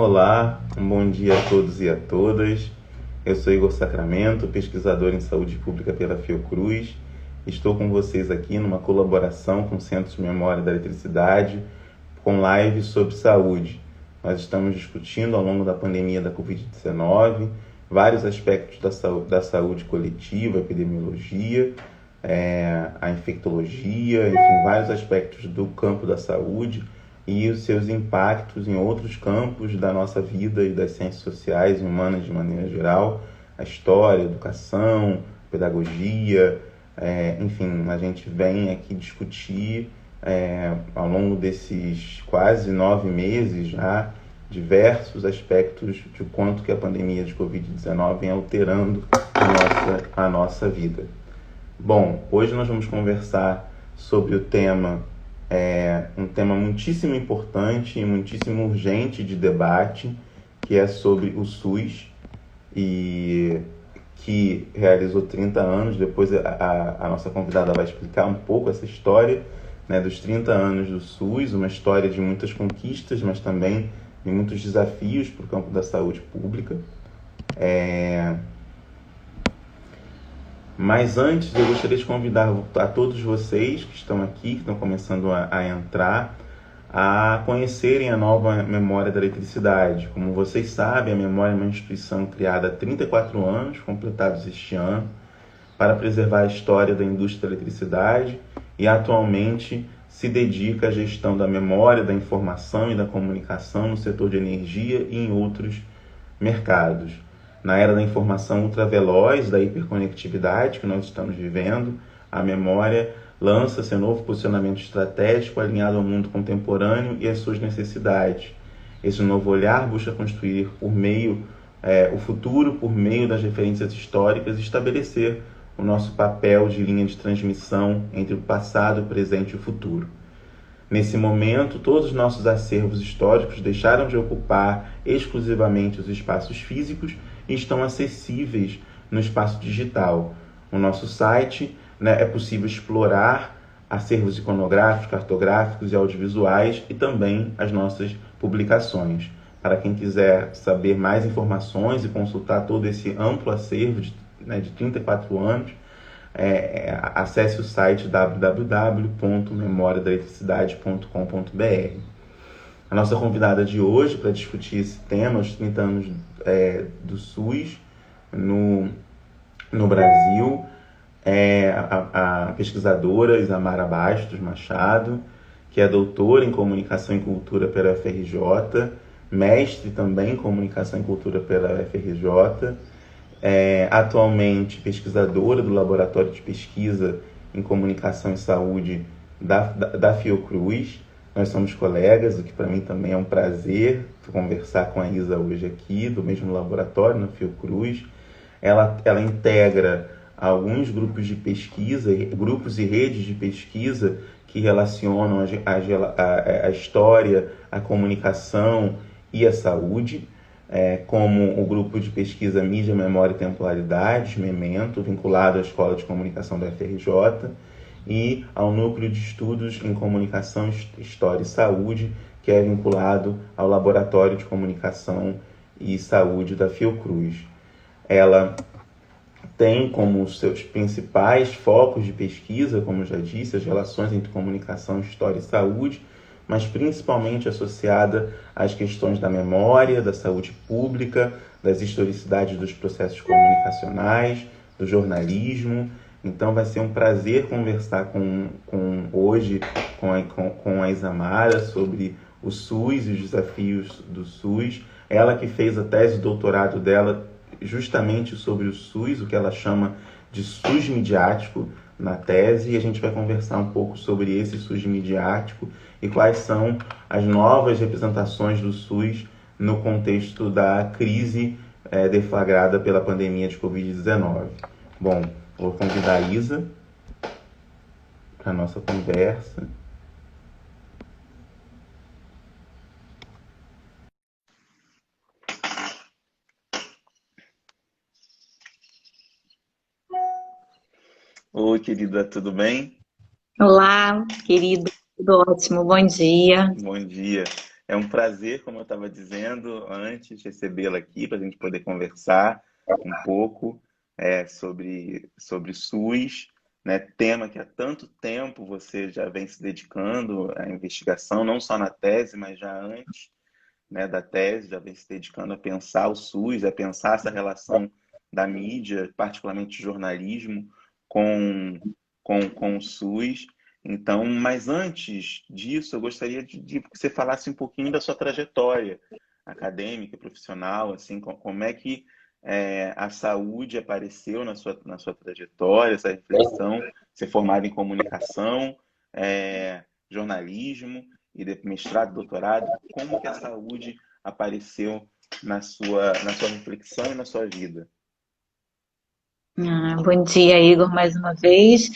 Olá, um bom dia a todos e a todas. Eu sou Igor Sacramento, pesquisador em saúde pública pela Fiocruz. Estou com vocês aqui numa colaboração com o Centro de Memória da Eletricidade, com lives sobre saúde. Nós estamos discutindo ao longo da pandemia da Covid-19 vários aspectos da saúde coletiva, epidemiologia, a infectologia, enfim, vários aspectos do campo da saúde e os seus impactos em outros campos da nossa vida e das ciências sociais e humanas de maneira geral, a história, a educação, a pedagogia, enfim, a gente vem aqui discutir ao longo desses quase 9 meses já, diversos aspectos de quanto que a pandemia de Covid-19 vem alterando a nossa vida. Bom, hoje nós vamos conversar sobre o tema, um tema muitíssimo importante e muitíssimo urgente de debate, que é sobre o SUS, e que realizou 30 anos. Depois a nossa convidada vai explicar um pouco essa história, né, dos 30 anos do SUS, uma história de muitas conquistas, mas também de muitos desafios para o campo da saúde pública. Mas antes, eu gostaria de convidar a todos vocês que estão aqui, que estão começando a entrar, a conhecerem a nova Memória da Eletricidade. Como vocês sabem, a Memória é uma instituição criada há 34 anos, completados este ano, para preservar a história da indústria da eletricidade e atualmente se dedica à gestão da memória, da informação e da comunicação no setor de energia e em outros mercados. Na era da informação ultraveloz, da hiperconectividade que nós estamos vivendo, a memória lança seu novo posicionamento estratégico alinhado ao mundo contemporâneo e às suas necessidades. Esse novo olhar busca construir o futuro por meio das referências históricas e estabelecer o nosso papel de linha de transmissão entre o passado, o presente e o futuro. Nesse momento, todos os nossos acervos históricos deixaram de ocupar exclusivamente os espaços físicos e estão acessíveis no espaço digital. No nosso site, é possível explorar acervos iconográficos, cartográficos e audiovisuais e também as nossas publicações. Para quem quiser saber mais informações e consultar todo esse amplo acervo de 34 anos, acesse o site www.memoriadaeletricidade.com.br. A nossa convidada de hoje para discutir esse tema, os 30 anos do SUS no Brasil, é a pesquisadora Isamara Bastos Machado, que é doutora em Comunicação e Cultura pela UFRJ, mestre também em Comunicação e Cultura pela UFRJ, atualmente pesquisadora do Laboratório de Pesquisa em Comunicação e Saúde da Fiocruz. Nós somos colegas, o que para mim também é um prazer conversar com a Isa hoje aqui, do mesmo laboratório, na Fiocruz. Ela integra alguns grupos de pesquisa, grupos e redes de pesquisa que relacionam a história, a comunicação e a saúde, como o grupo de pesquisa Mídia, Memória e Temporalidades, Memento, vinculado à Escola de Comunicação da UFRJ, e ao Núcleo de Estudos em Comunicação, História e Saúde, que é vinculado ao Laboratório de Comunicação e Saúde da Fiocruz. Ela tem como seus principais focos de pesquisa, como eu já disse, as relações entre comunicação, história e saúde, mas principalmente associada às questões da memória, da saúde pública, das historicidades dos processos comunicacionais, do jornalismo. Então vai ser um prazer conversar hoje com a Isamara sobre o SUS e os desafios do SUS. Ela que fez a tese de doutorado dela justamente sobre o SUS, o que ela chama de SUS midiático na tese, e a gente vai conversar um pouco sobre esse SUS midiático e quais são as novas representações do SUS no contexto da crise deflagrada pela pandemia de Covid-19. Bom, vou convidar a Isa para a nossa conversa. Oi, querida, tudo bem? Olá, querido, tudo ótimo, bom dia. Bom dia. É um prazer, como eu estava dizendo antes, recebê-la aqui para a gente poder conversar um pouco sobre SUS, né? Tema que há tanto tempo você já vem se dedicando à investigação, não só na tese, mas já antes, né, da tese, já vem se dedicando a pensar o SUS, a pensar essa relação da mídia, particularmente jornalismo, com, com o SUS. Então, mas antes disso, eu gostaria de que você falasse um pouquinho da sua trajetória acadêmica, profissional, assim, como é que a saúde apareceu na sua trajetória, essa reflexão. Você é formado em comunicação, jornalismo, e mestrado, doutorado. Como que a saúde apareceu na sua reflexão e na sua vida? Bom dia, Igor, mais uma vez.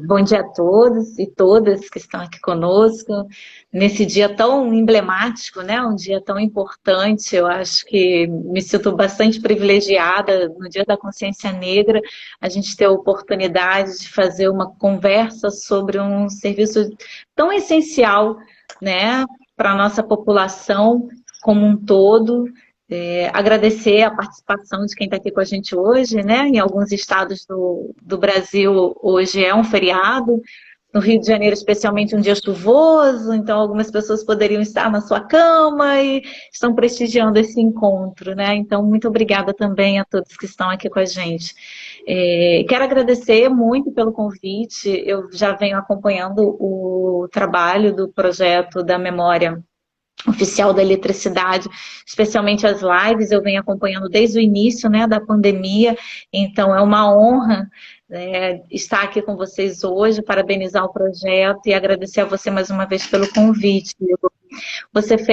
Bom dia a todos e todas que estão aqui conosco nesse dia tão emblemático, né? Um dia tão importante. Eu acho que me sinto bastante privilegiada no Dia da Consciência Negra, a gente ter a oportunidade de fazer uma conversa sobre um serviço tão essencial, né, para a nossa população como um todo. Agradecer a participação de quem está aqui com a gente hoje, né? Em alguns estados do Brasil, hoje é um feriado. No Rio de Janeiro, especialmente um dia chuvoso, então algumas pessoas poderiam estar na sua cama e estão prestigiando esse encontro, né? Então, muito obrigada também a todos que estão aqui com a gente. Quero agradecer muito pelo convite. Eu já venho acompanhando o trabalho do projeto da Memória Oficial da Eletricidade, especialmente as lives, eu venho acompanhando desde o início, né, da pandemia, então é uma honra, né, estar aqui com vocês hoje, parabenizar o projeto e agradecer a você mais uma vez pelo convite. Você já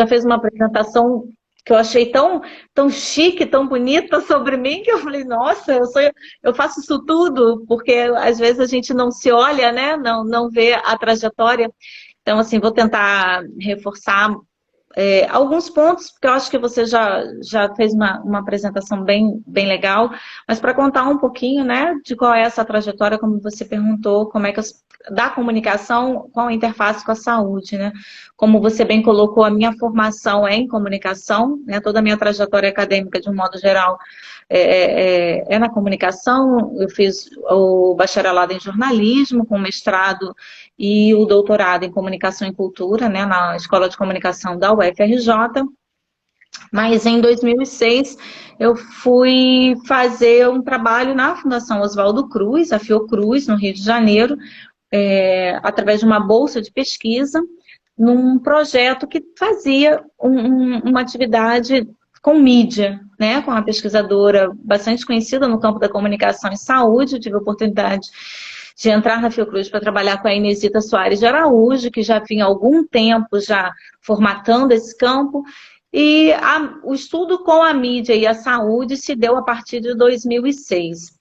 fez uma apresentação que eu achei tão chique, tão bonita sobre mim, que eu falei, nossa, eu faço isso tudo, porque às vezes a gente não se olha, né, não vê a trajetória. Então, assim, vou tentar reforçar alguns pontos, porque eu acho que você já fez uma apresentação bem legal, mas para contar um pouquinho, né, de qual é essa trajetória, como você perguntou, como é que da comunicação com a interface com a saúde, né? Como você bem colocou, a minha formação é em comunicação, né? Toda a minha trajetória acadêmica, de um modo geral, é na comunicação. Eu fiz o bacharelado em jornalismo, com mestrado e o doutorado em comunicação e cultura, né, na Escola de Comunicação da UFRJ. Mas em 2006 eu fui fazer um trabalho na Fundação Oswaldo Cruz, a Fiocruz, no Rio de Janeiro, através de uma bolsa de pesquisa, num projeto que fazia uma atividade com mídia, né, com uma pesquisadora bastante conhecida no campo da comunicação e saúde. Eu tive a oportunidade de entrar na Fiocruz para trabalhar com a Inesita Soares de Araújo, que já vinha há algum tempo já formatando esse campo. E o estudo com a mídia e a saúde se deu a partir de 2006.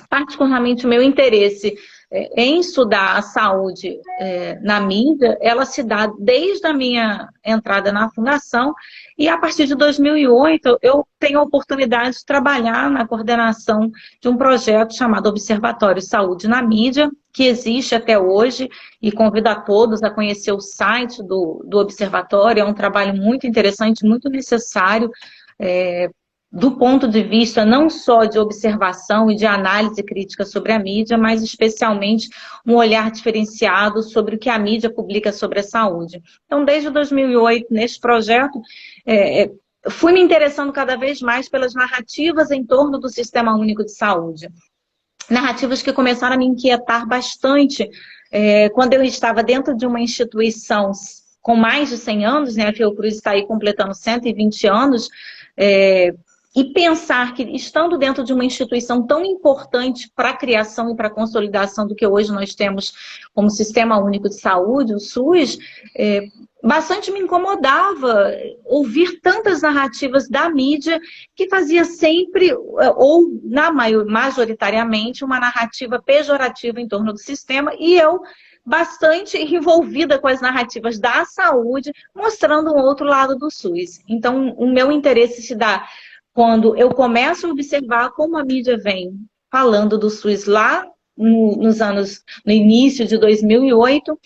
Particularmente, o meu interesse em estudar a saúde na mídia, ela se dá desde a minha entrada na fundação, e a partir de 2008 eu tenho a oportunidade de trabalhar na coordenação de um projeto chamado Observatório Saúde na Mídia, que existe até hoje, e convido a todos a conhecer o site do Observatório. É um trabalho muito interessante, muito necessário, do ponto de vista não só de observação e de análise crítica sobre a mídia, mas especialmente um olhar diferenciado sobre o que a mídia publica sobre a saúde. Então, desde 2008, neste projeto, fui me interessando cada vez mais pelas narrativas em torno do Sistema Único de Saúde. Narrativas que começaram a me inquietar bastante quando eu estava dentro de uma instituição com mais de 100 anos, né? A Fiocruz está aí completando 120 anos, e pensar que, estando dentro de uma instituição tão importante para a criação e para a consolidação do que hoje nós temos como Sistema Único de Saúde, o SUS, bastante me incomodava ouvir tantas narrativas da mídia que fazia sempre, ou majoritariamente, uma narrativa pejorativa em torno do sistema, e eu bastante envolvida com as narrativas da saúde, mostrando um outro lado do SUS. Então, o meu interesse se dá quando eu começo a observar como a mídia vem falando do SUS lá no início de 2008,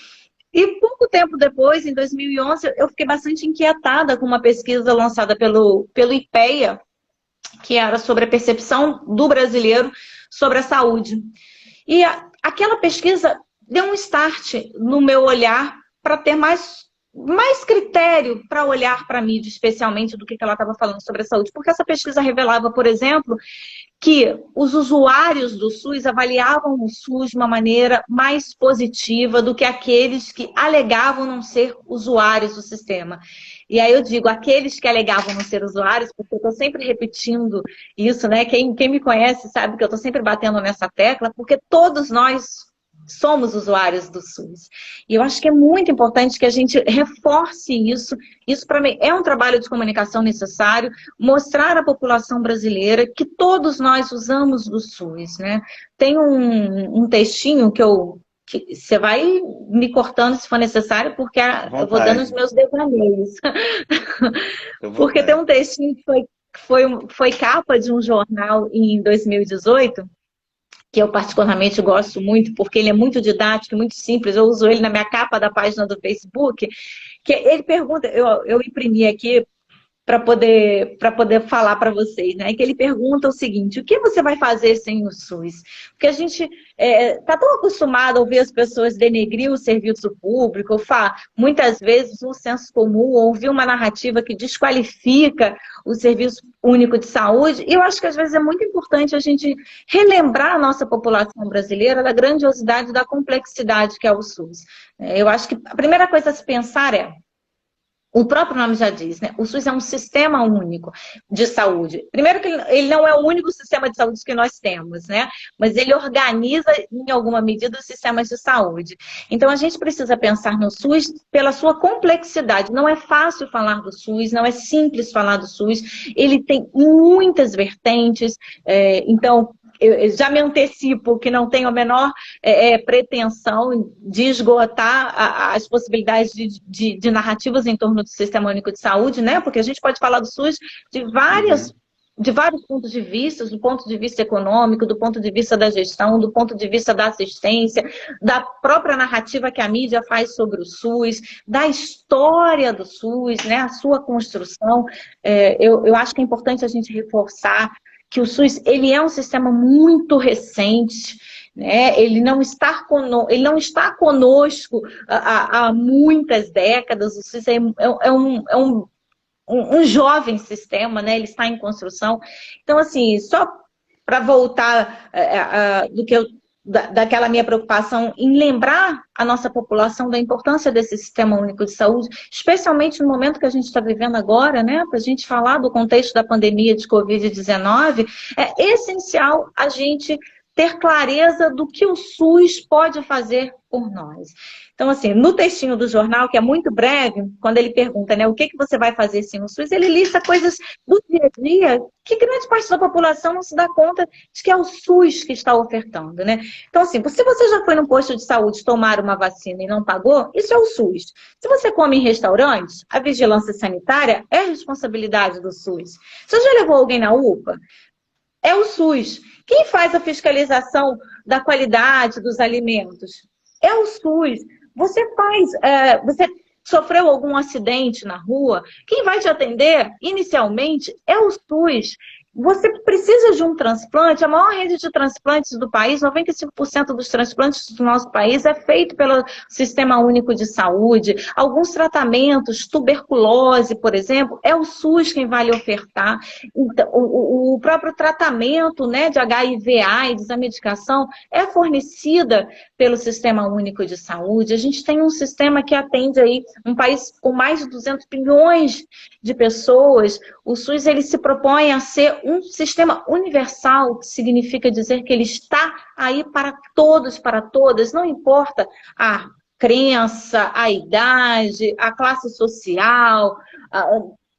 E pouco tempo depois, em 2011, eu fiquei bastante inquietada com uma pesquisa lançada pelo IPEA, que era sobre a percepção do brasileiro sobre a saúde. E aquela pesquisa deu um start no meu olhar para ter mais critério para olhar para a mídia, especialmente do que ela estava falando sobre a saúde. Porque essa pesquisa revelava, por exemplo, que os usuários do SUS avaliavam o SUS de uma maneira mais positiva do que aqueles que alegavam não ser usuários do sistema. E aí eu digo, aqueles que alegavam não ser usuários, porque eu estou sempre repetindo isso, né? Quem me conhece sabe que eu estou sempre batendo nessa tecla, porque todos nós somos usuários do SUS. E eu acho que é muito importante que a gente reforce isso. Isso, para mim, é um trabalho de comunicação necessário, mostrar à população brasileira que todos nós usamos do SUS, né? Tem um textinho que você vai me cortando se for necessário, porque eu vou dando os meus devaneios. Porque tem um textinho que foi capa de um jornal em 2018, que eu particularmente gosto muito, porque ele é muito didático, muito simples. Eu uso ele na minha capa da página do Facebook, que ele pergunta, eu imprimi aqui para poder falar para vocês, né? Que ele pergunta o seguinte: o que você vai fazer sem o SUS? Porque a gente está tão acostumado a ouvir as pessoas denegrir o serviço público, muitas vezes o senso comum, ouvir uma narrativa que desqualifica o Serviço Único de Saúde, e eu acho que às vezes é muito importante a gente relembrar a nossa população brasileira da grandiosidade, da complexidade que é o SUS. Eu acho que a primeira coisa a se pensar o próprio nome já diz, né? O SUS é um sistema único de saúde. Primeiro que ele não é o único sistema de saúde que nós temos, né? Mas ele organiza, em alguma medida, os sistemas de saúde. Então, a gente precisa pensar no SUS pela sua complexidade. Não é fácil falar do SUS, não é simples falar do SUS. Ele tem muitas vertentes. Então, eu já me antecipo que não tenho a menor pretensão de esgotar as possibilidades de narrativas em torno do Sistema Único de Saúde, né? Porque a gente pode falar do SUS de vários pontos de vista, do ponto de vista econômico, do ponto de vista da gestão, do ponto de vista da assistência, da própria narrativa que a mídia faz sobre o SUS, da história do SUS, né? A sua construção. Eu acho que é importante a gente reforçar que o SUS ele é um sistema muito recente, né? Ele não está conosco há muitas décadas. O SUS é um jovem sistema, né? Ele está em construção. Então, assim, só para voltar daquela minha preocupação em lembrar a nossa população da importância desse Sistema Único de Saúde, especialmente no momento que a gente está vivendo agora, né? Para a gente falar do contexto da pandemia de Covid-19, é essencial a gente ter clareza do que o SUS pode fazer por nós. Então, assim, no textinho do jornal, que é muito breve, quando ele pergunta, né, o que você vai fazer sem o SUS, ele lista coisas do dia a dia que grande parte da população não se dá conta de que é o SUS que está ofertando, né? Então, assim, se você já foi num posto de saúde tomar uma vacina e não pagou, isso é o SUS. Se você come em restaurantes, a vigilância sanitária é responsabilidade do SUS. Você já levou alguém na UPA? É o SUS. Quem faz a fiscalização da qualidade dos alimentos? É o SUS. Você sofreu algum acidente na rua? Quem vai te atender, inicialmente, é o SUS. Você precisa de um transplante, a maior rede de transplantes do país, 95% dos transplantes do nosso país é feito pelo Sistema Único de Saúde. Alguns tratamentos, tuberculose, por exemplo, é o SUS quem vai lhe ofertar. Então, o próprio tratamento, né, de HIV/AIDS, a medicação, é fornecida pelo Sistema Único de Saúde. A gente tem um sistema que atende aí um país com mais de 200 milhões de pessoas. O SUS ele se propõe a ser um sistema universal, que significa dizer que ele está aí para todos, para todas, não importa a crença, a idade, a classe social,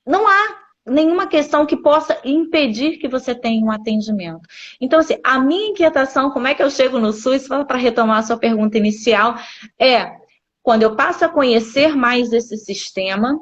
não há nenhuma questão que possa impedir que você tenha um atendimento. Então, assim, a minha inquietação, como é que eu chego no SUS, para retomar a sua pergunta inicial, quando eu passo a conhecer mais esse sistema,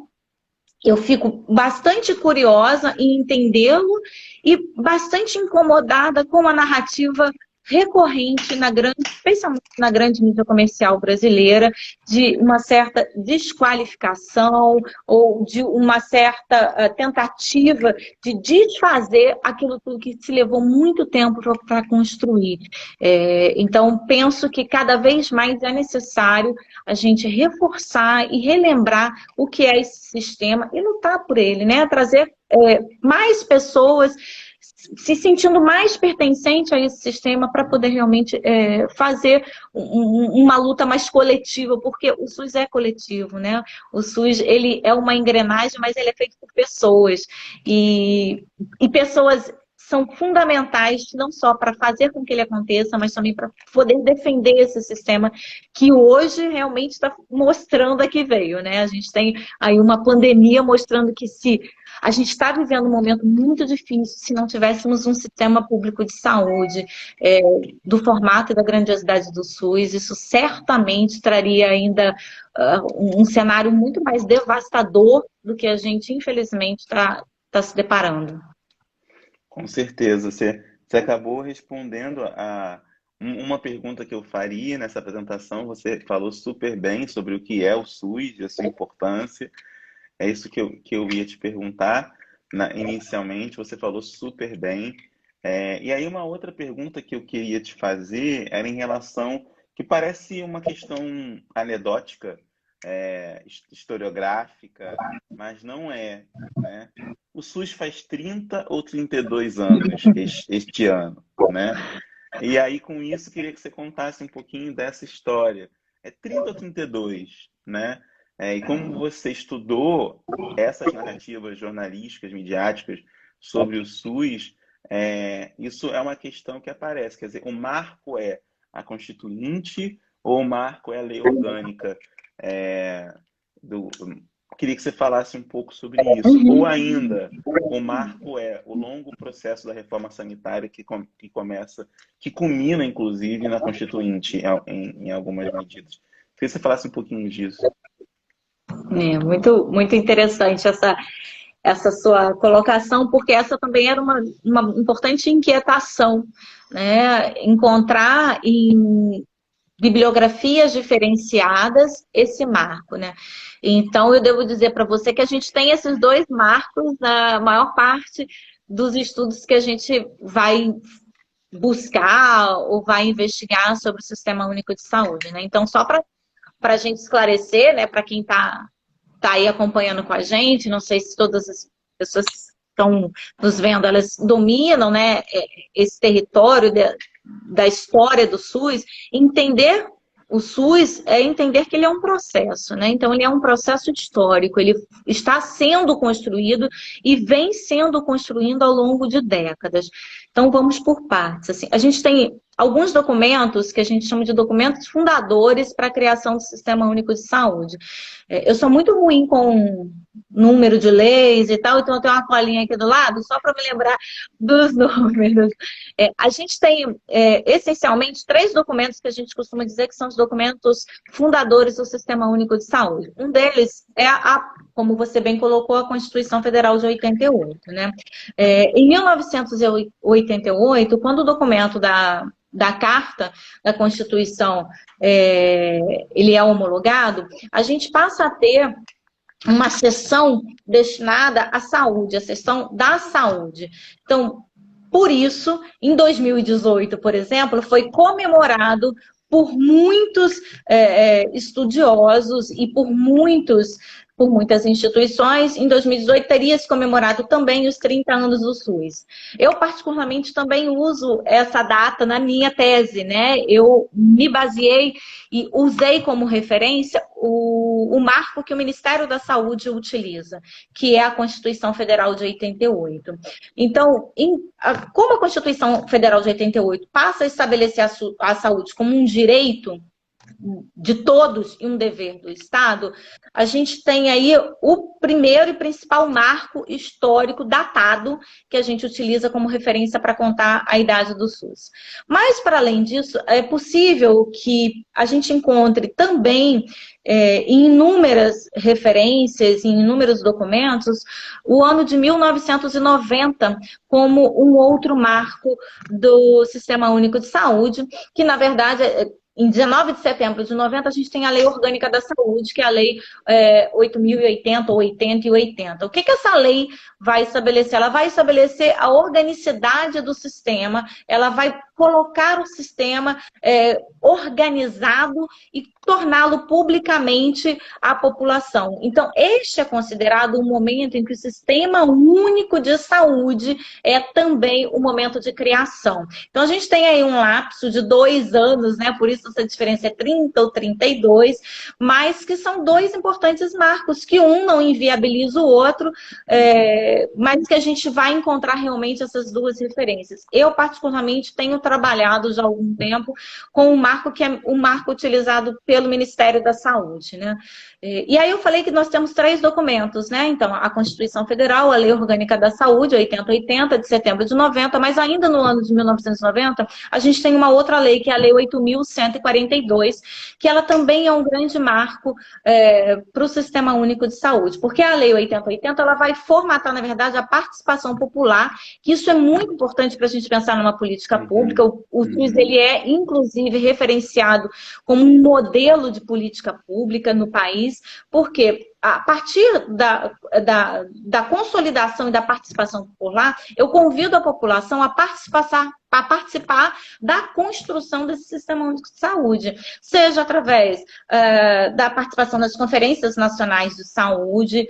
eu fico bastante curiosa em entendê-lo e bastante incomodada com a narrativa recorrente especialmente na grande mídia comercial brasileira, de uma certa desqualificação ou de uma certa tentativa de desfazer aquilo tudo que se levou muito tempo para construir. Então, penso que cada vez mais é necessário a gente reforçar e relembrar o que é esse sistema e lutar por ele, né? Trazer mais pessoas se sentindo mais pertencente a esse sistema para poder realmente fazer uma luta mais coletiva, porque o SUS é coletivo, né? O SUS, ele é uma engrenagem, mas ele é feito por pessoas. E pessoas são fundamentais não só para fazer com que ele aconteça, mas também para poder defender esse sistema que hoje realmente está mostrando a que veio, né? A gente tem aí uma pandemia mostrando que a gente está vivendo um momento muito difícil se não tivéssemos um sistema público de saúde do formato e da grandiosidade do SUS. Isso certamente traria ainda um cenário muito mais devastador do que a gente, infelizmente, está se deparando. Com certeza. Você acabou respondendo a uma pergunta que eu faria nessa apresentação. Você falou super bem sobre o que é o SUS e a sua importância. É isso que eu ia te perguntar. Inicialmente, você falou super bem. E aí, uma outra pergunta que eu queria te fazer era em relação, que parece uma questão anedótica, historiográfica, mas não é, né? O SUS faz 30 ou 32 anos este ano, né? E aí, com isso, queria que você contasse um pouquinho dessa história. É 30 ou 32, né? E como você estudou essas narrativas jornalísticas, midiáticas sobre o SUS, isso é uma questão que aparece. Quer dizer, o marco é a Constituinte ou o marco é a lei orgânica? Queria que você falasse um pouco sobre isso. Ou ainda, o marco é o longo processo da reforma sanitária que culmina, inclusive, na Constituinte, em algumas medidas. Queria que você falasse um pouquinho disso. Muito, muito interessante essa sua colocação, porque essa também era uma importante inquietação, né? Encontrar em bibliografias diferenciadas esse marco, né? Então, eu devo dizer para você que a gente tem esses dois marcos na maior parte dos estudos que a gente vai buscar ou vai investigar sobre o Sistema Único de Saúde, né? Então, só para a gente esclarecer, né, para quem está aí acompanhando com a gente, não sei se todas as pessoas que estão nos vendo, elas dominam, né, esse território da história do SUS. Entender o SUS é entender que ele é um processo, né? Então, ele é um processo histórico, ele está sendo construído e vem sendo construído ao longo de décadas. Então, vamos por partes. Assim, a gente tem alguns documentos que a gente chama de documentos fundadores para a criação do Sistema Único de Saúde. Eu sou muito ruim com número de leis e tal, então eu tenho uma colinha aqui do lado, só para me lembrar dos números. A gente tem, essencialmente, 3 documentos que a gente costuma dizer que são os documentos fundadores do Sistema Único de Saúde. Um deles é como você bem colocou, a Constituição Federal de 88, né? Em 1988, quando o documento da Carta da Constituição ele é homologado, a gente passa a ter uma seção destinada à saúde, a seção da saúde. Então, por isso, em 2018, por exemplo, foi comemorado por muitos estudiosos e por muitas instituições. Em 2018 teria se comemorado também os 30 anos do SUS. Eu, particularmente, também uso essa data na minha tese, né? Eu me baseei e usei como referência o marco que o Ministério da Saúde utiliza, que é a Constituição Federal de 88. Então, como a Constituição Federal de 88 passa a estabelecer a saúde como um direito, de todos e um dever do Estado, a gente tem aí o primeiro e principal marco histórico datado que a gente utiliza como referência para contar a idade do SUS. Mas, para além disso, é possível que a gente encontre também em inúmeras referências, em inúmeros documentos, o ano de 1990 como um outro marco do Sistema Único de Saúde, que, na verdade, em 19 de setembro de 90, a gente tem a Lei Orgânica da Saúde, que é a Lei 8.080, ou 80 e 80. O que essa lei vai estabelecer? Ela vai estabelecer a organicidade do sistema, ela vai colocar o sistema organizado e torná-lo publicamente à população. Então, este é considerado um momento em que o Sistema Único de Saúde é também um momento de criação. Então, a gente tem aí um lapso de 2 anos, né? Por isso essa diferença é 30 ou 32, mas que são 2 importantes marcos, que um não inviabiliza o outro, mas que a gente vai encontrar realmente essas 2 referências. Eu, particularmente, tenho trabalhado já há algum tempo com um marco que é um marco utilizado pelo Ministério da Saúde, né? E aí eu falei que nós temos 3 documentos, né? Então, a Constituição Federal, a Lei Orgânica da Saúde, 8080, de setembro de 90, mas ainda no ano de 1990, a gente tem uma outra lei, que é a Lei 8.142, que ela também é um grande marco para o Sistema Único de Saúde, porque a Lei 8080, ela vai formatar, na verdade, a participação popular, que isso é muito importante para a gente pensar numa política pública. O SUS, ele é, inclusive, referenciado como um modelo de política pública no país, porque a partir da consolidação e da participação popular, eu convido a população a participar da construção desse Sistema Único de Saúde, seja através da participação nas conferências nacionais de saúde,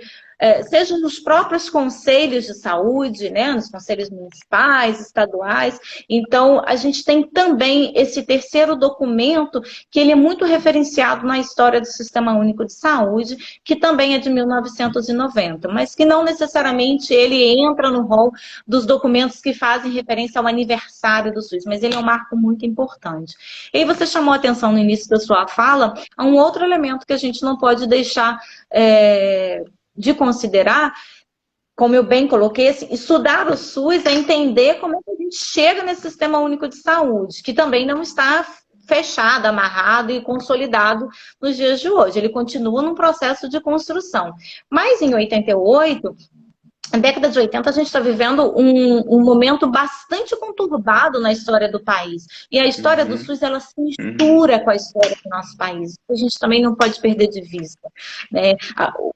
seja nos próprios conselhos de saúde, né, nos conselhos municipais, estaduais. Então, a gente tem também esse terceiro documento, que ele é muito referenciado na história do Sistema Único de Saúde, que também é de 1990, mas que não necessariamente ele entra no rol dos documentos que fazem referência ao aniversário do SUS, mas ele é um marco muito importante. E aí você chamou a atenção no início da sua fala a um outro elemento que a gente não pode deixar de considerar, como eu bem coloquei, assim, estudar o SUS é entender como é que a gente chega nesse Sistema Único de Saúde, que também não está fechado, amarrado e consolidado nos dias de hoje. Ele continua num processo de construção. Mas em 88, na década de 80, a gente está vivendo um momento bastante conturbado na história do país. E a história do SUS, ela se mistura com a história do nosso país. A gente também não pode perder de vista, né?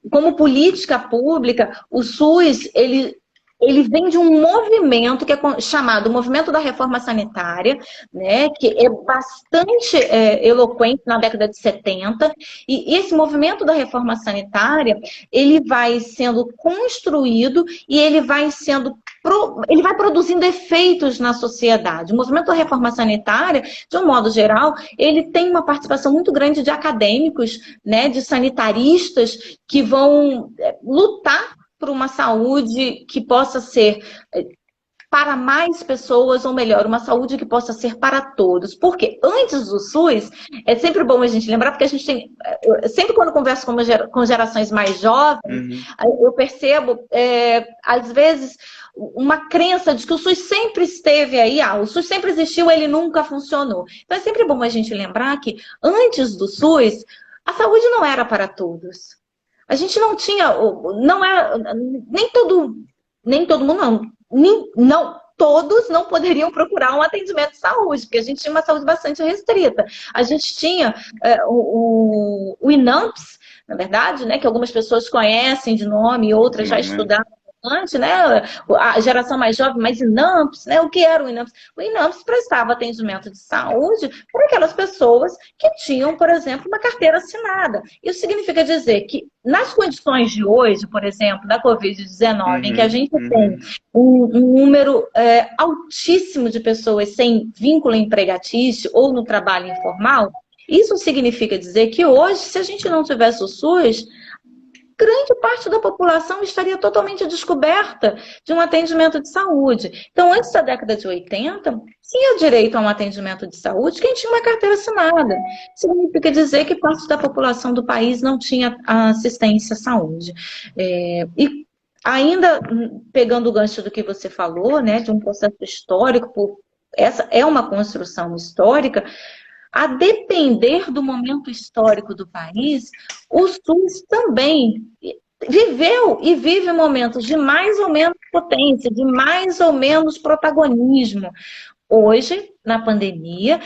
Como política pública, o SUS, ele vem de um movimento que é chamado Movimento da Reforma Sanitária, né, que é bastante eloquente na década de 70, e esse movimento da reforma sanitária, ele vai sendo construído e ele vai produzindo efeitos na sociedade. O movimento da reforma sanitária, de um modo geral, ele tem uma participação muito grande de acadêmicos, né, de sanitaristas que vão lutar por uma saúde que possa ser para mais pessoas, ou melhor, uma saúde que possa ser para todos. Porque antes do SUS, é sempre bom a gente lembrar, porque a gente tem, sempre quando converso com gerações mais jovens, eu percebo, às vezes, uma crença de que o SUS sempre esteve aí, o SUS sempre existiu, ele nunca funcionou. Então é sempre bom a gente lembrar que antes do SUS, a saúde não era para todos. A gente não tinha, nem todo mundo não, todos não poderiam procurar um atendimento de saúde, porque a gente tinha uma saúde bastante restrita. A gente tinha o INAMPS, na verdade, né, que algumas pessoas conhecem de nome e outras já estudaram antes, né, a geração mais jovem, mas INAMPS, né, o que era o INAMPS? O INAMPS prestava atendimento de saúde para aquelas pessoas que tinham, por exemplo, uma carteira assinada. Isso significa dizer que nas condições de hoje, por exemplo, da Covid-19, em que a gente tem um número altíssimo de pessoas sem vínculo empregatício ou no trabalho informal, isso significa dizer que hoje, se a gente não tivesse o SUS, grande parte da população estaria totalmente descoberta de um atendimento de saúde. Então, antes da década de 80, tinha direito a um atendimento de saúde quem tinha uma carteira assinada. Significa dizer que parte da população do país não tinha assistência à saúde. E ainda pegando o gancho do que você falou, né, de um processo histórico, essa é uma construção histórica, a depender do momento histórico do país, o SUS também viveu e vive momentos de mais ou menos potência, de mais ou menos protagonismo. Hoje, na pandemia,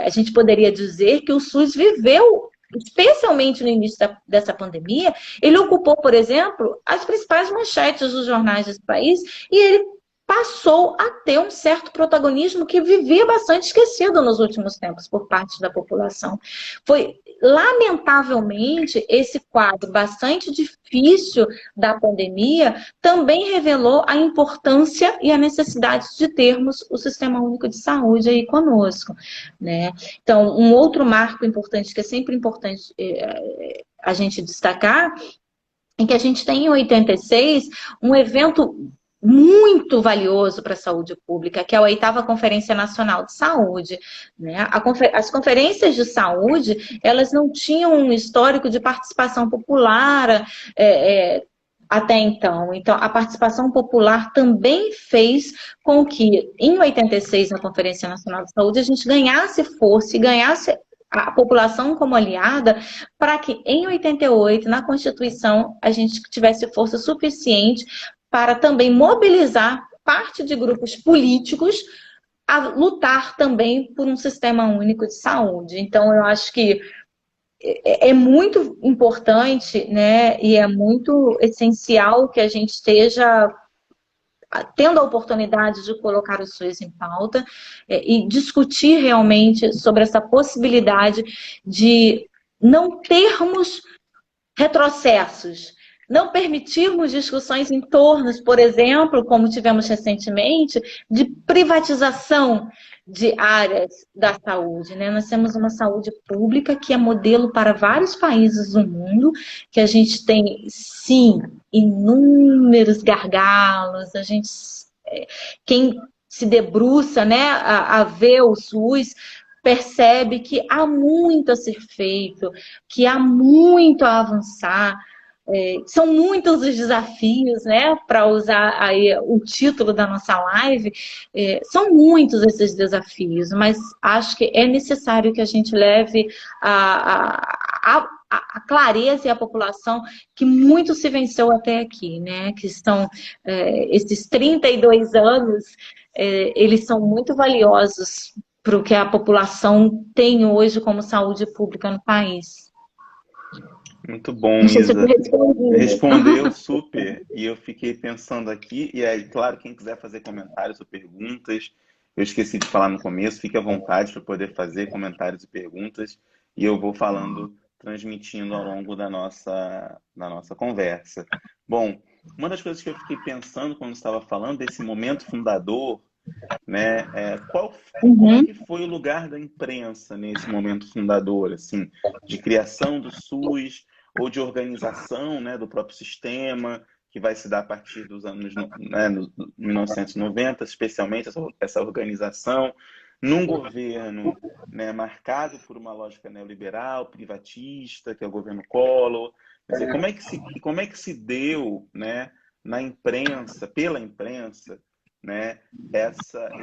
a gente poderia dizer que o SUS viveu, especialmente no início dessa pandemia, ele ocupou, por exemplo, as principais manchetes dos jornais desse país e ele passou a ter um certo protagonismo que vivia bastante esquecido nos últimos tempos por parte da população. Foi, lamentavelmente, esse quadro bastante difícil da pandemia também revelou a importância e a necessidade de termos o Sistema Único de Saúde aí conosco, né? Então, um outro marco importante, que é sempre importante a gente destacar, é que a gente tem em 86 um evento muito valioso para a saúde pública, que é a 8ª Conferência Nacional de Saúde, né? As conferências de saúde, elas não tinham um histórico de participação popular até então. Então, a participação popular também fez com que, em 86, na Conferência Nacional de Saúde, a gente ganhasse força e ganhasse a população como aliada, para que em 88, na Constituição, a gente tivesse força suficiente para também mobilizar parte de grupos políticos a lutar também por um sistema único de saúde. Então, eu acho que é muito importante, né, e é muito essencial que a gente esteja tendo a oportunidade de colocar o SUS em pauta e discutir realmente sobre essa possibilidade de não termos retrocessos, não permitirmos discussões em torno, por exemplo, como tivemos recentemente, de privatização de áreas da saúde, né? Nós temos uma saúde pública que é modelo para vários países do mundo, que a gente tem, sim, inúmeros gargalos, quem se debruça, né, a ver o SUS, percebe que há muito a ser feito, que há muito a avançar. São muitos os desafios, né? Para usar aí o título da nossa live, são muitos esses desafios, mas acho que é necessário que a gente leve a clareza e a população que muito se venceu até aqui, né? Que estão esses 32 anos, eles são muito valiosos para o que a população tem hoje como saúde pública no país. Muito bom, Não sei se eu Isa. respondi. Respondeu super. E eu fiquei pensando aqui, e aí, claro, quem quiser fazer comentários ou perguntas, eu esqueci de falar no começo, fique à vontade para poder fazer comentários e perguntas, e eu vou falando, transmitindo ao longo da nossa conversa. Bom, uma das coisas que eu fiquei pensando quando estava falando desse momento fundador, né, qual é que foi o lugar da imprensa nesse momento fundador, assim, de criação do SUS, ou de organização, né, do próprio sistema, que vai se dar a partir dos anos 1990, especialmente essa organização, num governo, né, marcado por uma lógica neoliberal, privatista, que é o governo Collor. Quer dizer, como é que se deu, né, na imprensa, pela imprensa, né,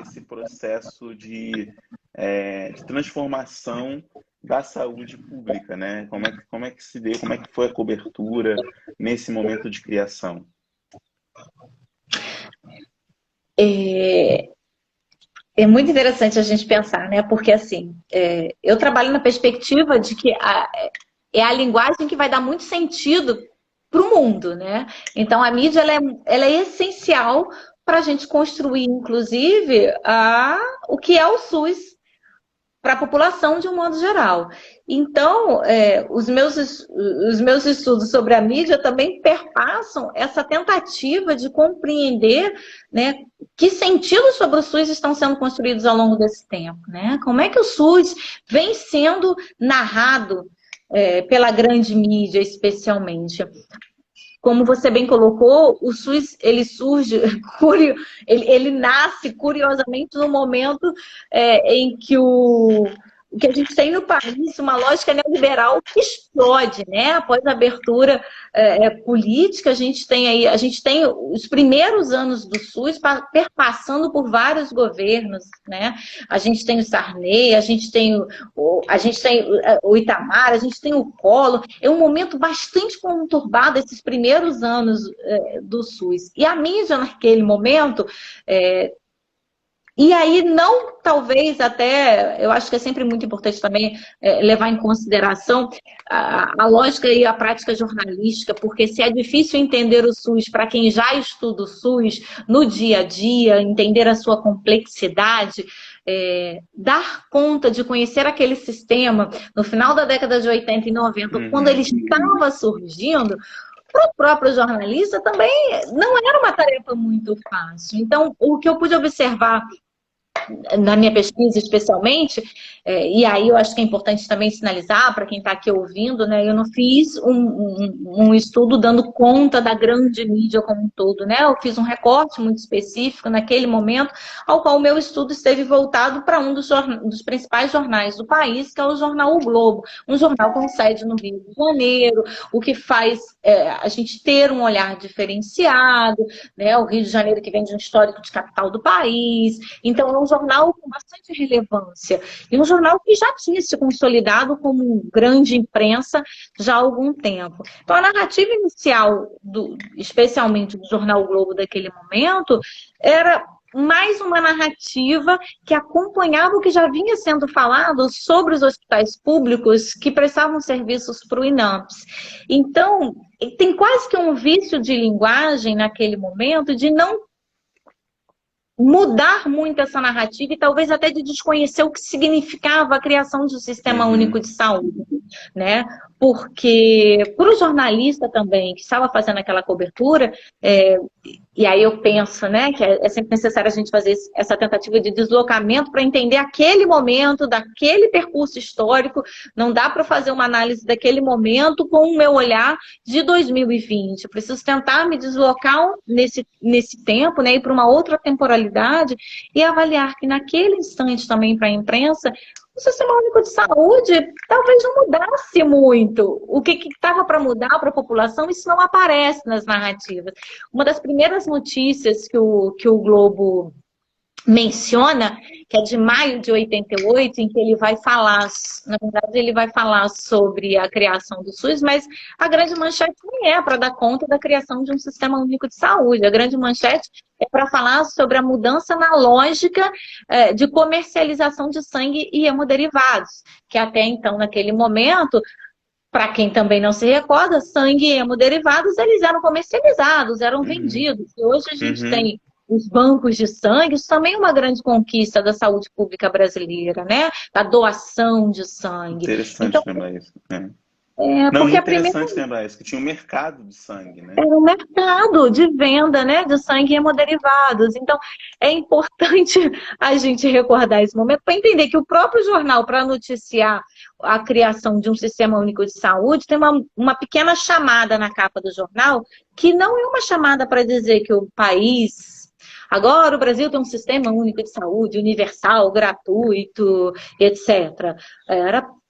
esse processo de transformação da saúde pública, né? Como é que se deu, como é que foi a cobertura nesse momento de criação? É muito interessante a gente pensar, né? Porque assim, eu trabalho na perspectiva de que é a linguagem que vai dar muito sentido para o mundo, né? Então a mídia ela é essencial para a gente construir, inclusive, o que é o SUS para a população de um modo geral. Então, os meus estudos sobre a mídia também perpassam essa tentativa de compreender, né, que sentidos sobre o SUS estão sendo construídos ao longo desse tempo, né? Como é que o SUS vem sendo narrado pela grande mídia, especialmente. Como você bem colocou, o SUS, ele surge, ele nasce curiosamente no momento em que o que a gente tem no país, uma lógica neoliberal que explode, né? Após a abertura política, a gente tem os primeiros anos do SUS perpassando por vários governos, né? A gente tem o Sarney, a gente tem o Itamar, a gente tem o Collor. É um momento bastante conturbado esses primeiros anos do SUS. E a mídia, naquele momento, e aí, não, talvez até, eu acho que é sempre muito importante também levar em consideração a lógica e a prática jornalística, porque se é difícil entender o SUS para quem já estuda o SUS no dia a dia, entender a sua complexidade, dar conta de conhecer aquele sistema no final da década de 80 e 90, quando ele estava surgindo, para o próprio jornalista também não era uma tarefa muito fácil. Então, o que eu pude observar na minha pesquisa especialmente, e aí eu acho que é importante também sinalizar para quem está aqui ouvindo, né? Eu não fiz um estudo dando conta da grande mídia como um todo, né? Eu fiz um recorte muito específico naquele momento, ao qual o meu estudo esteve voltado para um dos principais jornais do país, que é o jornal O Globo, um jornal com sede no Rio de Janeiro, o que faz a gente ter um olhar diferenciado, né? O Rio de Janeiro que vem de um histórico de capital do país, então é um jornal com bastante relevância. E um jornal que já tinha se consolidado como grande imprensa já há algum tempo. Então, a narrativa inicial, especialmente do jornal o Globo daquele momento, era mais uma narrativa que acompanhava o que já vinha sendo falado sobre os hospitais públicos que prestavam serviços para o INAMPS. Então, tem quase que um vício de linguagem naquele momento de não mudar muito essa narrativa e talvez até de desconhecer o que significava a criação de um sistema único de saúde, né? Porque para o jornalista também que estava fazendo aquela cobertura, e aí eu penso, né, que é sempre necessário a gente fazer essa tentativa de deslocamento para entender aquele momento, daquele percurso histórico. Não dá para fazer uma análise daquele momento com o meu olhar de 2020. Eu preciso tentar me deslocar nesse tempo, né, ir para uma outra temporalidade e avaliar que naquele instante também para a imprensa o Sistema Único de Saúde talvez não mudasse muito. O que estava para mudar para a população, isso não aparece nas narrativas. Uma das primeiras notícias que o Globo menciona, que é de maio de 88, em que ele vai falar, na verdade ele vai falar sobre a criação do SUS, mas a grande manchete nem é para dar conta da criação de um sistema único de saúde. A grande manchete é para falar sobre a mudança na lógica de comercialização de sangue e hemoderivados, que até então, naquele momento, para quem também não se recorda, sangue e hemoderivados, eles eram comercializados, eram vendidos. E hoje a gente tem os bancos de sangue, isso também é uma grande conquista da saúde pública brasileira, né? Da doação de sangue. Interessante lembrar isso. Não, Porque interessante lembrar isso, que tinha um mercado de sangue, né? Era um mercado de venda, né, de sangue e hemoderivados. Então, é importante a gente recordar esse momento para entender que o próprio jornal, para noticiar a criação de um sistema único de saúde, tem uma pequena chamada na capa do jornal, que não é uma chamada para dizer que o país... Agora o Brasil tem um sistema único de saúde, universal, gratuito, etc.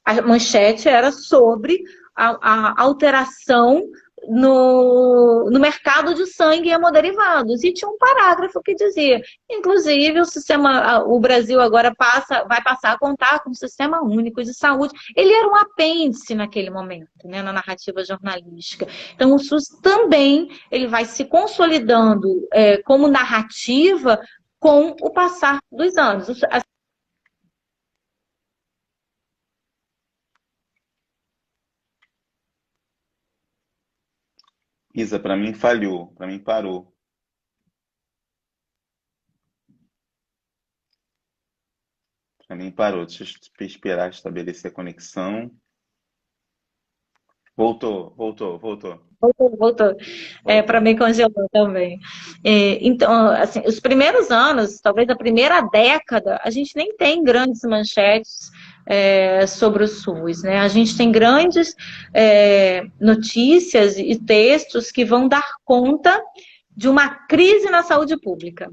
A manchete era sobre a alteração no mercado de sangue e hemoderivados. E tinha um parágrafo que dizia, inclusive, o Brasil agora vai passar a contar com um sistema único de saúde. Ele era um apêndice naquele momento, né, na narrativa jornalística. Então, o SUS também ele vai se consolidando como narrativa com o passar dos anos. Isa, para mim falhou, para mim parou. Para mim parou. Deixa eu esperar estabelecer a conexão. Voltou. Voltou. Para mim congelou também. Então, assim, os primeiros anos, talvez a primeira década, a gente nem tem grandes manchetes sobre o SUS, né? A gente tem grandes notícias e textos que vão dar conta de uma crise na saúde pública.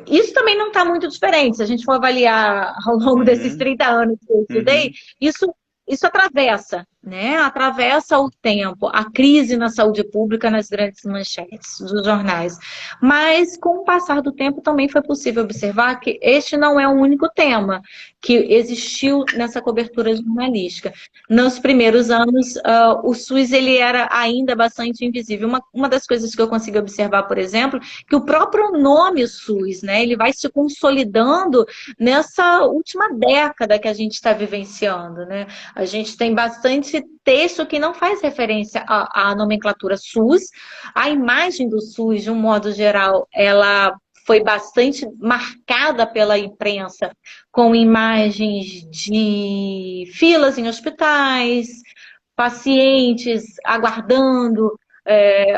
Isso também não está muito diferente. Se a gente for avaliar ao longo desses 30 anos que eu estudei, isso atravessa, né? Atravessa o tempo, a crise na saúde pública nas grandes manchetes dos jornais. Mas, com o passar do tempo, também foi possível observar que este não é o único tema que existiu nessa cobertura jornalística. Nos primeiros anos, o SUS ele era ainda bastante invisível. Uma das coisas que eu consigo observar, por exemplo, que o próprio nome SUS, né, ele vai se consolidando nessa última década que a gente está vivenciando, né? A gente tem bastante texto que não faz referência à nomenclatura SUS. A imagem do SUS, de um modo geral, ela foi bastante marcada pela imprensa, com imagens de filas em hospitais, pacientes aguardando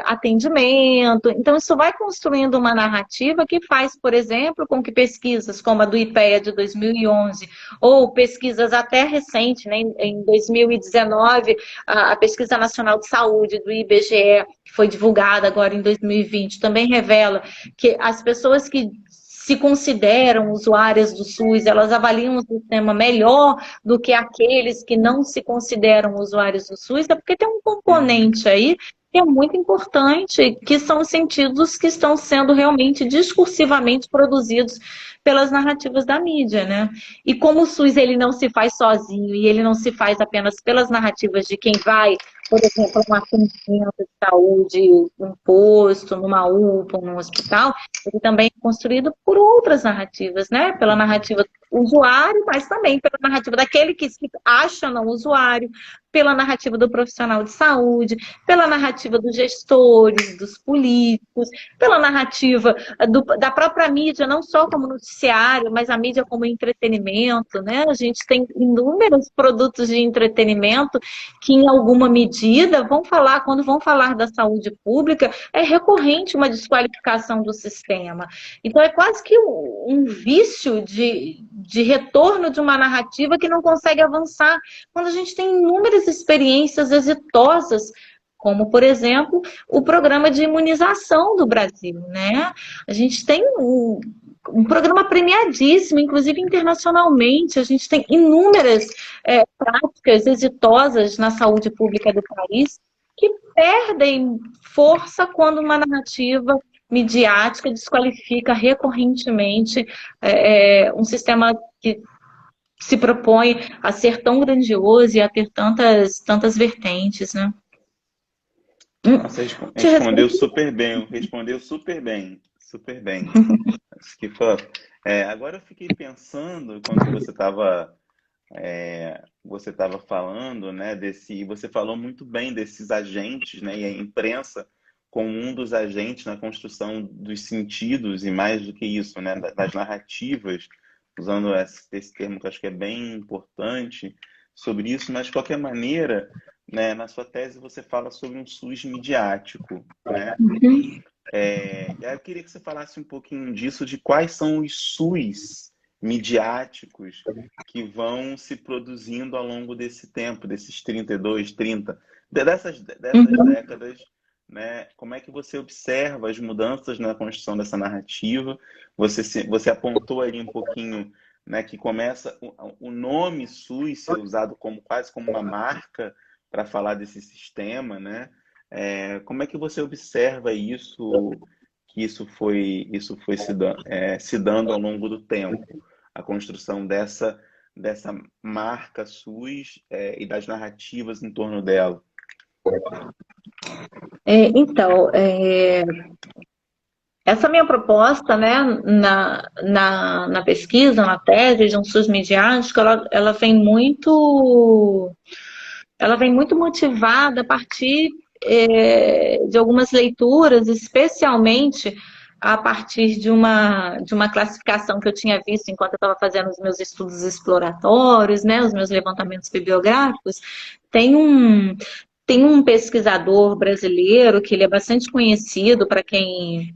atendimento. Então, isso vai construindo uma narrativa que faz, por exemplo, com que pesquisas como a do IPEA de 2011, ou pesquisas até recentes, né, em 2019, a Pesquisa Nacional de Saúde do IBGE, que foi divulgada agora em 2020, também revela que as pessoas que se consideram usuárias do SUS, elas avaliam o sistema melhor do que aqueles que não se consideram usuários do SUS, é porque tem um componente aí que é muito importante, que são os sentidos que estão sendo realmente discursivamente produzidos pelas narrativas da mídia, né? E como o SUS ele não se faz sozinho e ele não se faz apenas pelas narrativas de quem vai, por exemplo, num atendimento de saúde, num posto, numa UPA, num hospital, ele também é construído por outras narrativas, né? Pela narrativa do usuário, mas também pela narrativa daquele que se acha não usuário, pela narrativa do profissional de saúde, pela narrativa dos gestores, dos políticos, pela narrativa da própria mídia, não só como noticiário, mas a mídia como entretenimento, né? A gente tem inúmeros produtos de entretenimento que, em alguma medida, quando vão falar da saúde pública, é recorrente uma desqualificação do sistema. Então, é quase que um vício de retorno de uma narrativa que não consegue avançar, quando a gente tem inúmeras experiências exitosas, como, por exemplo, o programa de imunização do Brasil, né? A gente tem um programa premiadíssimo, inclusive internacionalmente. A gente tem inúmeras práticas exitosas na saúde pública do país que perdem força quando uma narrativa midiática desqualifica recorrentemente um sistema que se propõe a ser tão grandioso e a ter tantas vertentes, né? Nossa, respondeu super bem, super bem. Acho que foi. Agora eu fiquei pensando, quando você estava falando, né, você falou muito bem desses agentes, né, e a imprensa como um dos agentes na construção dos sentidos, e mais do que isso, né, das narrativas, usando esse termo que eu acho que é bem importante sobre isso, mas de qualquer maneira, né, na sua tese você fala sobre um SUS midiático, né? Eu queria que você falasse um pouquinho disso, de quais são os SUS midiáticos que vão se produzindo ao longo desse tempo, desses 32, 30, dessas décadas, né? Como é que você observa as mudanças na construção dessa narrativa? Você apontou ali um pouquinho, né, que começa o nome SUS ser usado quase como uma marca para falar desse sistema, né? Como é que você observa isso, que isso foi se dando ao longo do tempo, a construção dessa marca SUS e das narrativas em torno dela? Essa minha proposta, né, na pesquisa, na tese de um SUS midiático, ela vem muito motivada a partir de algumas leituras, especialmente a partir de uma classificação que eu tinha visto enquanto eu estava fazendo os meus estudos exploratórios, né, os meus levantamentos bibliográficos. Tem tem um pesquisador brasileiro que ele é bastante conhecido para quem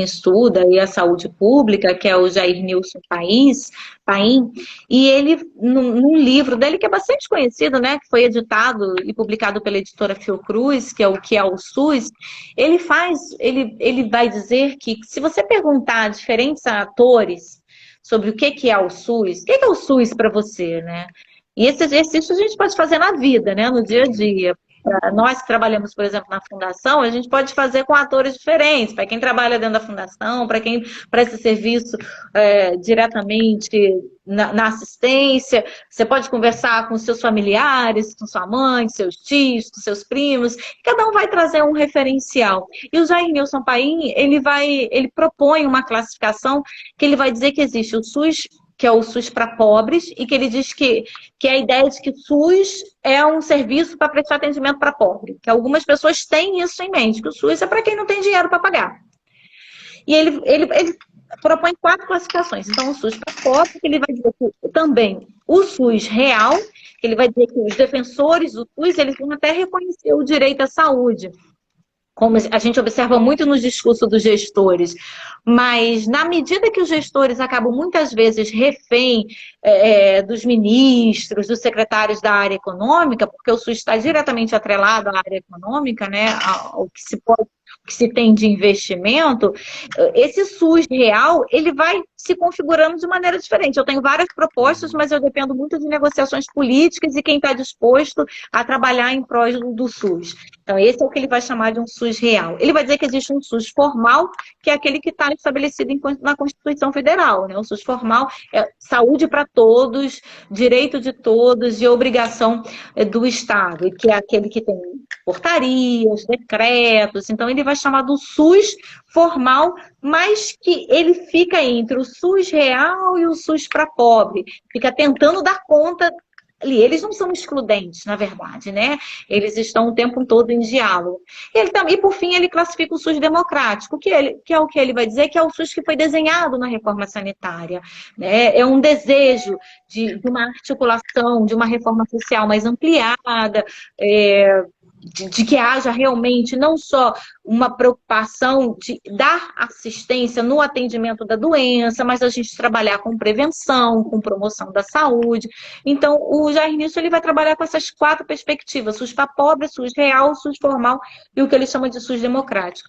estuda aí a saúde pública, que é o Jair Nilson Paim, e ele, num livro dele que é bastante conhecido, né, que foi editado e publicado pela editora Fiocruz, que é o SUS, ele vai dizer que se você perguntar a diferentes atores sobre o que é o SUS, o que é o SUS para você, né? E esse exercício a gente pode fazer na vida, né, no dia a dia. Nós que trabalhamos, por exemplo, na fundação, a gente pode fazer com atores diferentes, para quem trabalha dentro da fundação, para quem presta serviço diretamente na assistência, você pode conversar com seus familiares, com sua mãe, seus tios, com seus primos, cada um vai trazer um referencial. E o Jair Nilson Paim, ele propõe uma classificação que ele vai dizer que existe o SUS, que é o SUS para pobres, e que ele diz que a ideia de que o SUS é um serviço para prestar atendimento para pobre, que algumas pessoas têm isso em mente, que o SUS é para quem não tem dinheiro para pagar. E ele propõe 4 classificações. Então, o SUS para pobre, que ele vai dizer que também o SUS real, que ele vai dizer que os defensores do SUS, eles vão até reconhecer o direito à saúde, como a gente observa muito nos discursos dos gestores, mas na medida que os gestores acabam muitas vezes refém dos ministros, dos secretários da área econômica, porque o SUS está diretamente atrelado à área econômica, né, ao que se tem de investimento, esse SUS real, ele vai se configurando de maneira diferente. Eu tenho várias propostas, mas eu dependo muito de negociações políticas e quem está disposto a trabalhar em prol do SUS. Então, esse é o que ele vai chamar de um SUS real. Ele vai dizer que existe um SUS formal, que é aquele que está estabelecido na Constituição Federal, né? O SUS formal é saúde para todos, direito de todos e obrigação do Estado, que é aquele que tem portarias, decretos. Então, ele vai chamar do SUS formal, mas que ele fica entre o SUS real e o SUS para pobre. Fica tentando dar conta ali. Eles não são excludentes, na verdade, né? Eles estão o tempo todo em diálogo. E por fim, ele classifica o SUS democrático, que é o que ele vai dizer que é o SUS que foi desenhado na reforma sanitária, né? É um desejo de uma articulação, de uma reforma social mais ampliada, de que haja realmente não só uma preocupação de dar assistência no atendimento da doença, mas a gente trabalhar com prevenção, com promoção da saúde. Então, o Jair Nilson, ele vai trabalhar com essas 4 perspectivas: SUS para pobre, SUS real, SUS formal e o que ele chama de SUS democrático.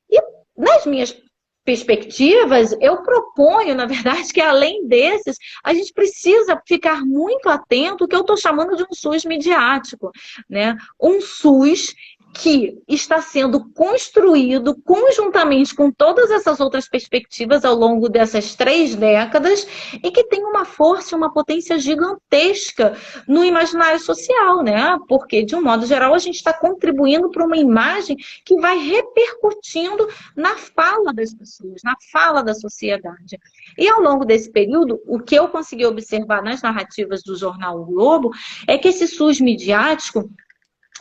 E nas minhas perspectivas, eu proponho, na verdade, que além desses, a gente precisa ficar muito atento ao que eu estou chamando de um SUS midiático, né? Um SUS que está sendo construído conjuntamente com todas essas outras perspectivas ao longo dessas 3 décadas e que tem uma força e uma potência gigantesca no imaginário social, né? Porque, de um modo geral, a gente está contribuindo para uma imagem que vai repercutindo na fala das pessoas, na fala da sociedade. E ao longo desse período, o que eu consegui observar nas narrativas do jornal o Globo é que esse SUS midiático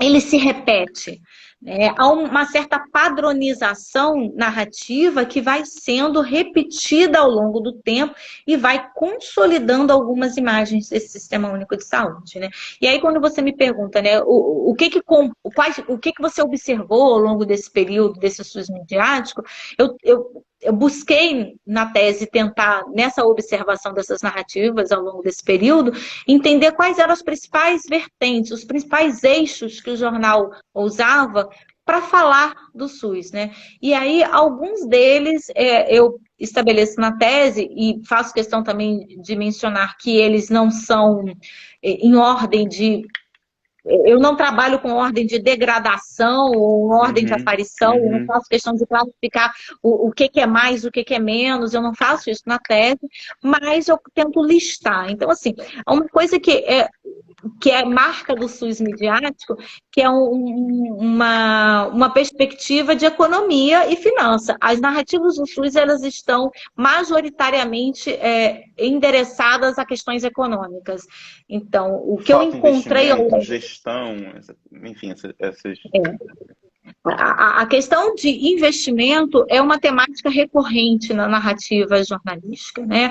ele se repete, né? Há uma certa padronização narrativa que vai sendo repetida ao longo do tempo e vai consolidando algumas imagens desse Sistema Único de Saúde, né? E aí, quando você me pergunta, né, o que você observou ao longo desse período, desse SUS midiático, eu busquei na tese tentar, nessa observação dessas narrativas ao longo desse período, entender quais eram as principais vertentes, os principais eixos que o jornal usava para falar do SUS, né? E aí, alguns deles eu estabeleço na tese e faço questão também de mencionar que eles não são em ordem de... Eu não trabalho com ordem de degradação ou ordem de aparição, eu não faço questão de classificar o que é mais, o que é menos, eu não faço isso na tese, mas eu tento listar. Então, assim, uma coisa que é marca do SUS midiático, que é uma perspectiva de economia e finança. As narrativas do SUS, elas estão majoritariamente endereçadas a questões econômicas. Então, o que eu encontrei... Gestão, enfim, essas... A questão de investimento é uma temática recorrente na narrativa jornalística, né?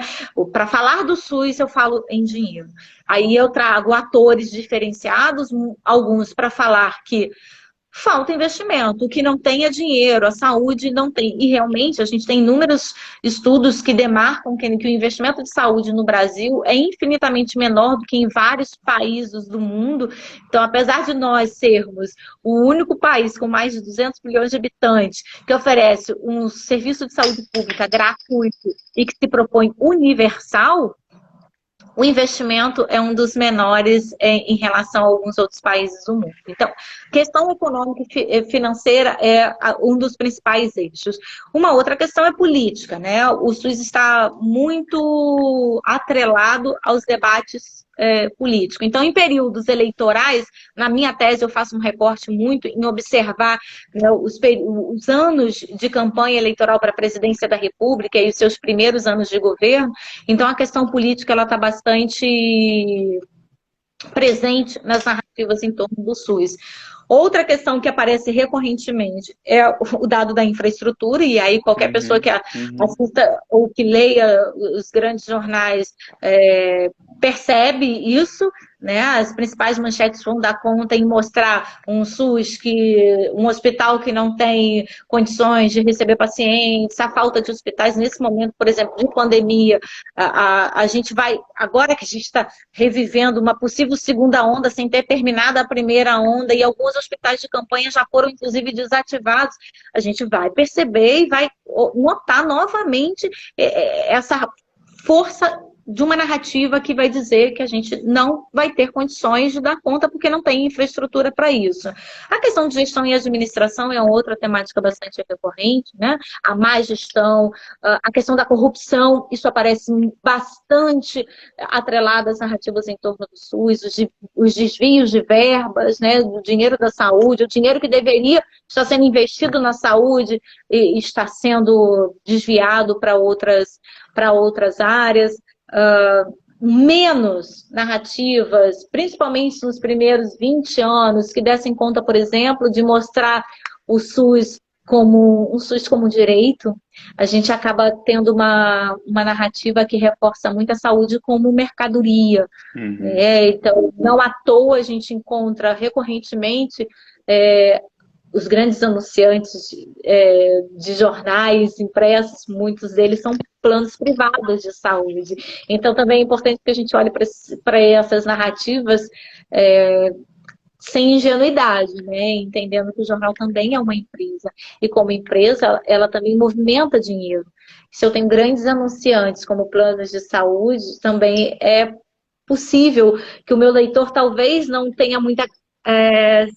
Para falar do SUS, eu falo em dinheiro. Aí eu trago atores diferenciados, alguns para falar que falta investimento, o que não tem é dinheiro, a saúde não tem. E realmente a gente tem inúmeros estudos que demarcam que o investimento de saúde no Brasil é infinitamente menor do que em vários países do mundo. Então, apesar de nós sermos o único país com mais de 200 milhões de habitantes que oferece um serviço de saúde pública gratuito e que se propõe universal, o investimento é um dos menores em relação a alguns outros países do mundo. Então, questão econômica e financeira é um dos principais eixos. Uma outra questão é política, né? O SUS está muito atrelado aos debates políticos. Então, em períodos eleitorais, na minha tese eu faço um recorte muito em observar, né, os anos de campanha eleitoral para a presidência da República e os seus primeiros anos de governo. Então, a questão política ela está bastante presente nas narrativas em torno do SUS. Outra questão que aparece recorrentemente é o dado da infraestrutura, e aí qualquer pessoa que assista ou que leia os grandes jornais percebe isso, né? As principais manchetes vão dar conta em mostrar um SUS, um hospital que não tem condições de receber pacientes, a falta de hospitais nesse momento, por exemplo, de pandemia. A gente vai, agora que a gente está revivendo uma possível segunda onda sem ter terminado a primeira onda, e alguns hospitais de campanha já foram, inclusive, desativados, a gente vai perceber e vai notar novamente essa força de uma narrativa que vai dizer que a gente não vai ter condições de dar conta porque não tem infraestrutura para isso. A questão de gestão e administração é outra temática bastante recorrente, né? A má gestão, a questão da corrupção, isso aparece bastante atrelado às narrativas em torno do SUS, os desvios de verbas, né? Do dinheiro da saúde, o dinheiro que deveria estar sendo investido na saúde e está sendo desviado para outras áreas. Menos narrativas, principalmente nos primeiros 20 anos, que dessem conta, por exemplo, de mostrar o SUS como um SUS como direito. A gente acaba tendo uma narrativa que reforça muito a saúde como mercadoria. Então, não à toa a gente encontra recorrentemente os grandes anunciantes de jornais impressos, muitos deles são planos privados de saúde. Então, também é importante que a gente olhe para essas narrativas sem ingenuidade, né? Entendendo que o jornal também é uma empresa. E como empresa, ela também movimenta dinheiro. Se eu tenho grandes anunciantes como planos de saúde, também é possível que o meu leitor talvez não tenha muita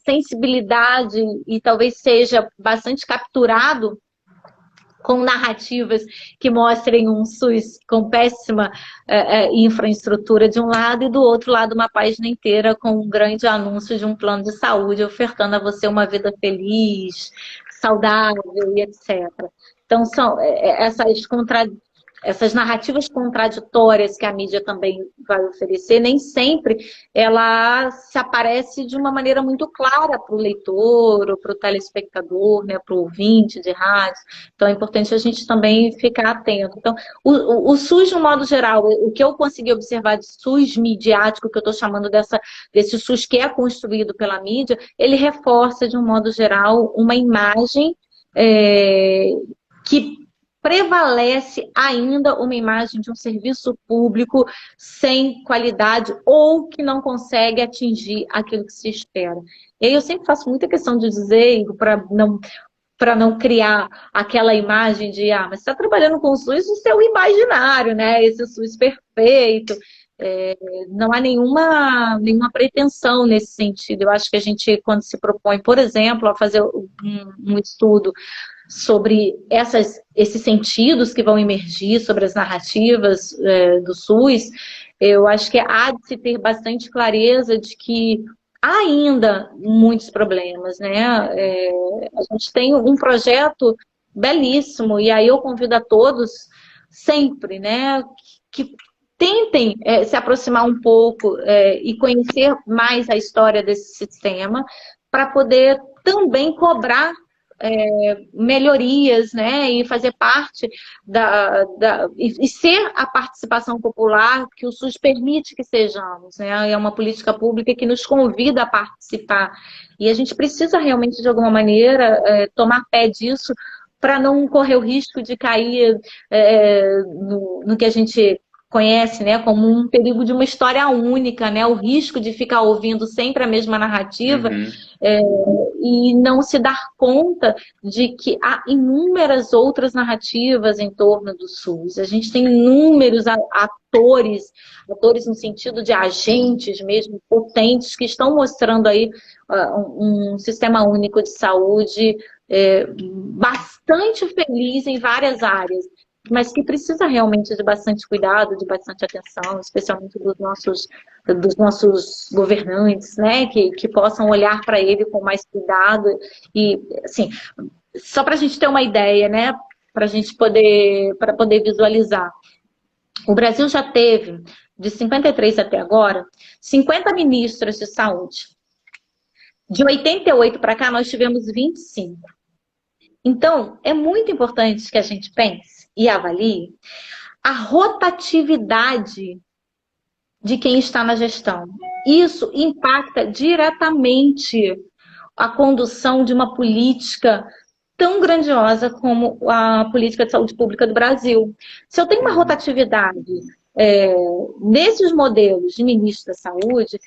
sensibilidade e talvez seja bastante capturado com narrativas que mostrem um SUS com péssima infraestrutura de um lado e do outro lado uma página inteira com um grande anúncio de um plano de saúde ofertando a você uma vida feliz, saudável e etc. Então são essas narrativas contraditórias que a mídia também vai oferecer, nem sempre ela se aparece de uma maneira muito clara para o leitor ou para o telespectador, né, para o ouvinte de rádio. Então é importante a gente também ficar atento. Então, o SUS, de um modo geral, o que eu consegui observar de SUS midiático, que eu estou chamando desse SUS que é construído pela mídia, ele reforça, de um modo geral, uma imagem que prevalece ainda uma imagem de um serviço público sem qualidade ou que não consegue atingir aquilo que se espera. E aí eu sempre faço muita questão de dizer, para não criar aquela imagem de mas você está trabalhando com o SUS no seu imaginário, né? Esse SUS perfeito. Não há nenhuma pretensão nesse sentido. Eu acho que a gente, quando se propõe, por exemplo, a fazer um estudo sobre esses sentidos que vão emergir, sobre as narrativas do SUS, eu acho que há de se ter bastante clareza de que há ainda muitos problemas, né? A gente tem um projeto belíssimo, e aí eu convido a todos sempre, né, que tentem se aproximar um pouco e conhecer mais a história desse sistema, para poder também cobrar melhorias, né, e fazer parte e ser a participação popular que o SUS permite que sejamos, né? É uma política pública que nos convida a participar. E a gente precisa realmente, de alguma maneira, tomar pé disso para não correr o risco de cair no que a gente conhece, né, como um perigo de uma história única, né, o risco de ficar ouvindo sempre a mesma narrativa e não se dar conta de que há inúmeras outras narrativas em torno do SUS. A gente tem inúmeros atores no sentido de agentes mesmo, potentes, que estão mostrando aí um sistema único de saúde bastante feliz em várias áreas, mas que precisa realmente de bastante cuidado, de bastante atenção, especialmente dos nossos governantes, né, que possam olhar para ele com mais cuidado. E, assim, só para a gente ter uma ideia, né, para poder visualizar. O Brasil já teve, de 53 até agora, 50 ministros de saúde. De 88 para cá, nós tivemos 25. Então, é muito importante que a gente pense e avalie a rotatividade de quem está na gestão. Isso impacta diretamente a condução de uma política tão grandiosa como a política de saúde pública do Brasil. Se eu tenho uma rotatividade nesses modelos de ministro da saúde,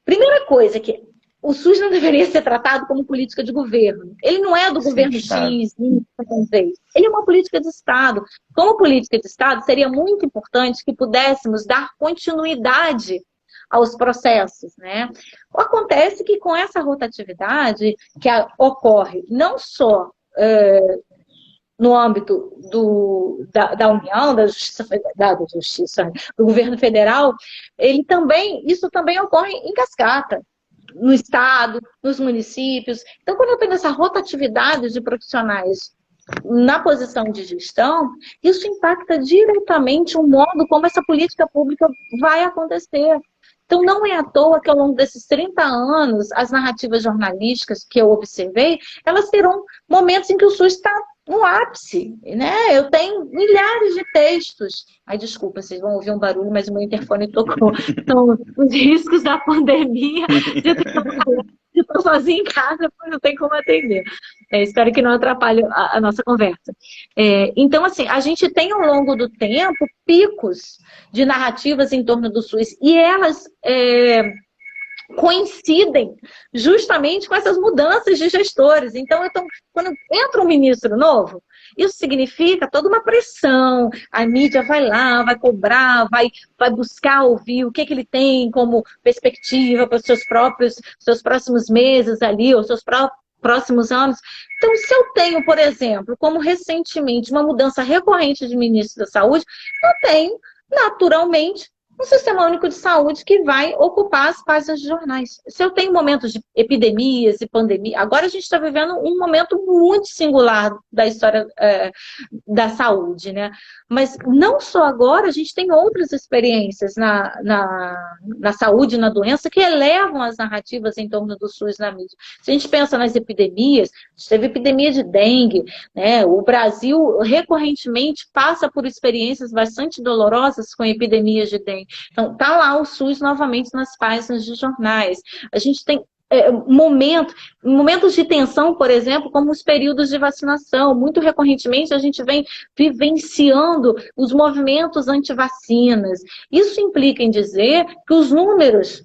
primeira coisa que o SUS não deveria ser tratado como política de governo. Ele não é do governo X, ele é uma política de Estado. Como política de Estado, seria muito importante que pudéssemos dar continuidade aos processos, né? Acontece que com essa rotatividade que ocorre não só no âmbito da União, da Justiça, do governo federal, isso também ocorre em cascata, no Estado, nos municípios. Então, quando eu tenho essa rotatividade de profissionais na posição de gestão, isso impacta diretamente o modo como essa política pública vai acontecer. Então, não é à toa que ao longo desses 30 anos, as narrativas jornalísticas que eu observei, elas terão momentos em que o SUS está no ápice, né? Eu tenho milhares de textos. Ai, desculpa, vocês vão ouvir um barulho, mas o meu interfone tocou. São os riscos da pandemia, de estar sozinha em casa, porque não tem como atender. Espero que não atrapalhe a nossa conversa. Então, assim, a gente tem ao longo do tempo picos de narrativas em torno do SUS e elas coincidem justamente com essas mudanças de gestores. Então, quando entra um ministro novo, isso significa toda uma pressão. A mídia vai lá, vai cobrar, vai buscar ouvir o que ele tem como perspectiva para os seus próximos meses ali, ou seus próximos anos. Então, se eu tenho, por exemplo, como recentemente, uma mudança recorrente de ministro da Saúde, eu tenho, naturalmente, um sistema único de saúde que vai ocupar as páginas de jornais. Se eu tenho momentos de epidemias e pandemia, agora a gente está vivendo um momento muito singular da história da saúde, né? Mas não só agora, a gente tem outras experiências na saúde e na doença que elevam as narrativas em torno do SUS na mídia. Se a gente pensa nas epidemias, a gente teve epidemia de dengue, né? O Brasil recorrentemente passa por experiências bastante dolorosas com epidemias de dengue. Então, está lá o SUS novamente nas páginas de jornais. A gente tem momentos de tensão, por exemplo, como os períodos de vacinação. Muito recorrentemente, a gente vem vivenciando os movimentos anti-vacinas. Isso implica em dizer que os números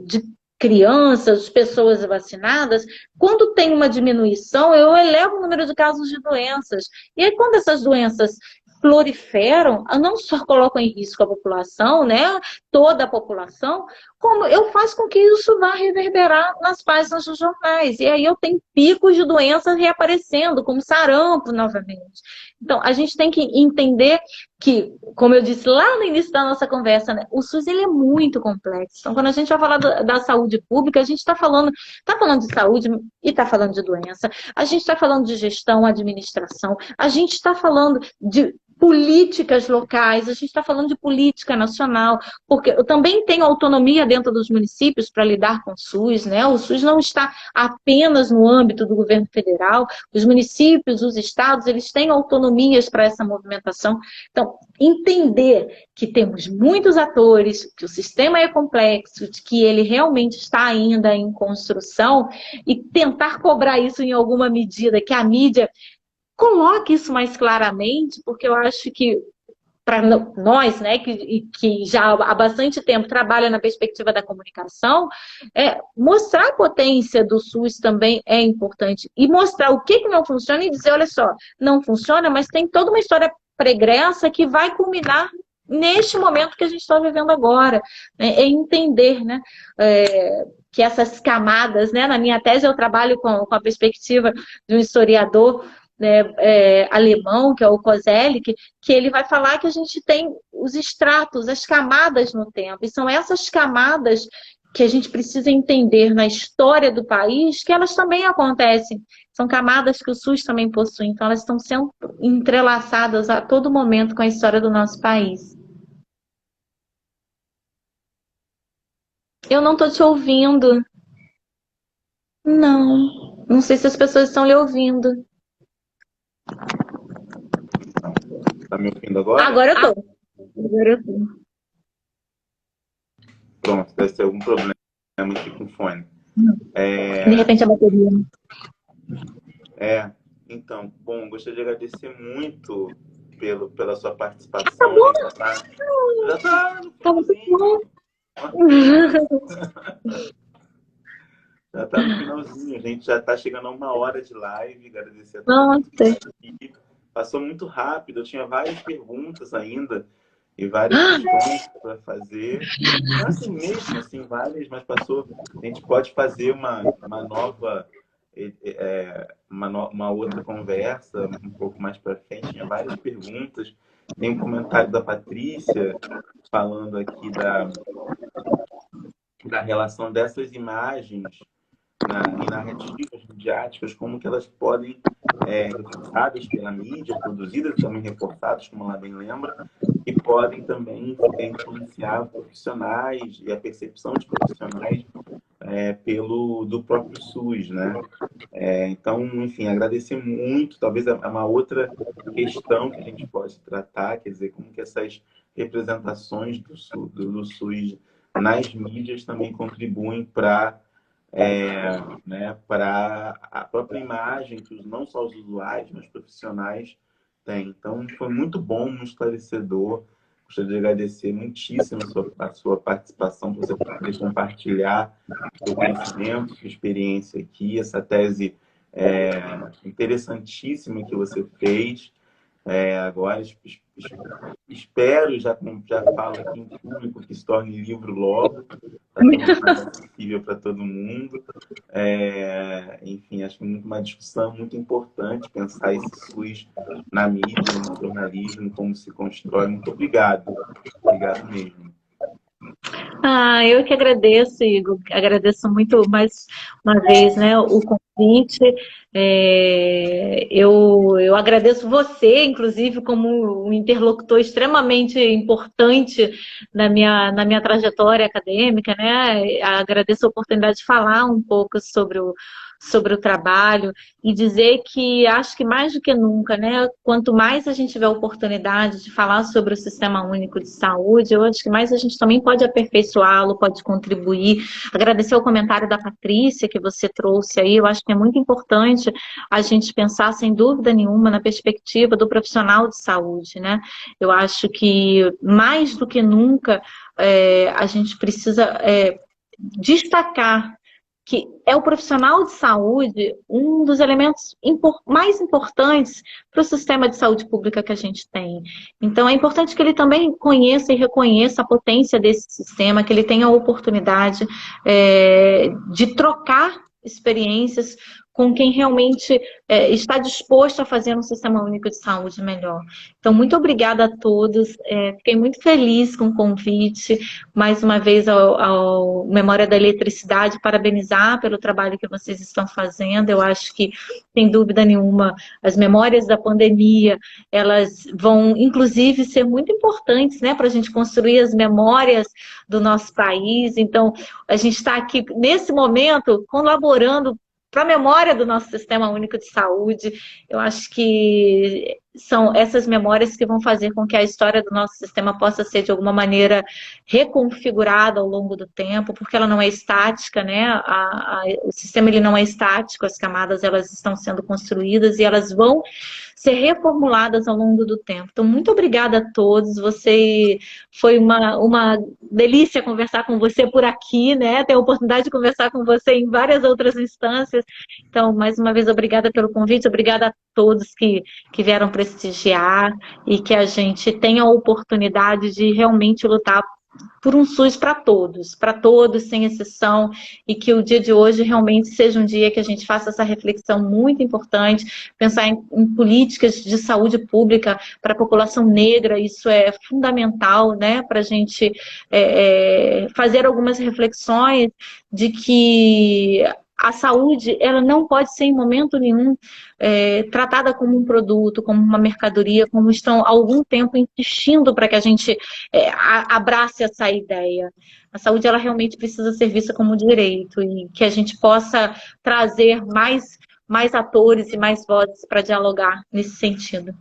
de crianças, pessoas vacinadas, quando tem uma diminuição, eu elevo o número de casos de doenças. E aí, quando essas doenças proliferam, não só colocam em risco a população, né, toda a população, como eu faço com que isso vá reverberar nas páginas dos jornais. E aí eu tenho picos de doenças reaparecendo, como sarampo novamente. Então, a gente tem que entender que, como eu disse lá no início da nossa conversa, né, o SUS ele é muito complexo. Então, quando a gente vai falar da saúde pública, a gente está falando de saúde e está falando de doença, a gente está falando de gestão, administração, a gente está falando de políticas locais, a gente está falando de política nacional, porque eu também tenho autonomia dentro dos municípios para lidar com o SUS, né? O SUS não está apenas no âmbito do governo federal, os municípios, os estados, eles têm autonomias para essa movimentação. Então, entender que temos muitos atores, que o sistema é complexo, que ele realmente está ainda em construção, e tentar cobrar isso em alguma medida, que a mídia coloque isso mais claramente, porque eu acho que para nós, né, que já há bastante tempo trabalha na perspectiva da comunicação, mostrar a potência do SUS também é importante. E mostrar o que não funciona e dizer, olha só, não funciona, mas tem toda uma história pregressa que vai culminar neste momento que a gente está vivendo agora. É entender, né, que essas camadas, né, na minha tese eu trabalho com a perspectiva de um historiador, né, alemão, que é o Koselleck, que ele vai falar que a gente tem os estratos, as camadas no tempo, e são essas camadas que a gente precisa entender na história do país, que elas também acontecem, são camadas que o SUS também possui, então elas estão sendo entrelaçadas a todo momento com a história do nosso país. Eu não estou te ouvindo. Não sei se as pessoas estão lhe ouvindo. Tá me ouvindo agora? Agora eu tô. Pronto, deve ter algum problema aqui com o fone. De repente a bateria. Então, bom, gostaria de agradecer muito pela sua participação. Já tá no finalzinho. Já tá no finalzinho, a gente já tá chegando a 1 hora de live. Agradecer a todo mundo que tá aqui. Passou muito rápido, eu tinha várias perguntas ainda e várias questões para fazer. Não assim mesmo, assim, várias, mas passou. A gente pode fazer uma nova, uma outra conversa um pouco mais para frente. Tinha várias perguntas. Tem um comentário da Patrícia falando aqui da relação dessas imagens em narrativas midiáticas, como que elas podem reforçadas pela mídia, produzidas também reforçadas, como ela bem lembra, e podem também influenciar profissionais e a percepção de profissionais do próprio SUS, né? Então, enfim, agradecer muito. Talvez é uma outra questão que a gente pode tratar, quer dizer, como que essas representações do SUS nas mídias também contribuem para para a própria imagem que não só os usuários, mas os profissionais têm. Então, foi muito bom, muito esclarecedor. Gostaria de agradecer muitíssimo a sua participação, por você poder compartilhar seu conhecimento, sua experiência aqui, essa tese interessantíssima que você fez. Agora, espero, já falo aqui em público, que se torne livro logo, para tornar mais acessível para todo mundo. Enfim, acho que é uma discussão muito importante pensar esse SUS na mídia, no jornalismo, como se constrói. Muito obrigado. Obrigado mesmo. Eu que agradeço, Igor. Agradeço muito mais uma vez, né, o convite. Eu agradeço você, inclusive, como um interlocutor extremamente importante na minha trajetória acadêmica, né? Agradeço a oportunidade de falar um pouco sobre o trabalho e dizer que acho que mais do que nunca, né, quanto mais a gente tiver a oportunidade de falar sobre o Sistema Único de Saúde, eu acho que mais a gente também pode aperfeiçoá-lo, pode contribuir. Agradecer o comentário da Patrícia que você trouxe aí, eu acho que é muito importante a gente pensar, sem dúvida nenhuma, na perspectiva do profissional de saúde, né? Eu acho que mais do que nunca a gente precisa destacar que é o profissional de saúde um dos elementos mais importantes para o sistema de saúde pública que a gente tem. Então, é importante que ele também conheça e reconheça a potência desse sistema, que ele tenha a oportunidade de trocar experiências com quem realmente está disposto a fazer um sistema único de saúde melhor. Então, muito obrigada a todos. Fiquei muito feliz com o convite. Mais uma vez, ao Memória da Eletricidade, parabenizar pelo trabalho que vocês estão fazendo. Eu acho que, sem dúvida nenhuma, as memórias da pandemia, elas vão, inclusive, ser muito importantes, né, para a gente construir as memórias do nosso país. Então, a gente está aqui, nesse momento, colaborando para a memória do nosso Sistema Único de Saúde. Eu acho que são essas memórias que vão fazer com que a história do nosso sistema possa ser, de alguma maneira, reconfigurada ao longo do tempo, porque ela não é estática, né? O sistema ele não é estático, as camadas elas estão sendo construídas e elas vão ser reformuladas ao longo do tempo. Então, muito obrigada a todos. Foi uma delícia conversar com você por aqui, né? Ter a oportunidade de conversar com você em várias outras instâncias. Então, mais uma vez, obrigada pelo convite, obrigada a todos que vieram prestigiar e que a gente tenha a oportunidade de realmente lutar por um SUS para todos, sem exceção, e que o dia de hoje realmente seja um dia que a gente faça essa reflexão muito importante, pensar em políticas de saúde pública para a população negra. Isso é fundamental, né, para a gente fazer algumas reflexões de que a saúde, ela não pode ser em momento nenhum tratada como um produto, como uma mercadoria, como estão há algum tempo insistindo para que a gente abrace essa ideia. A saúde, ela realmente precisa ser vista como um direito e que a gente possa trazer mais atores e mais vozes para dialogar nesse sentido.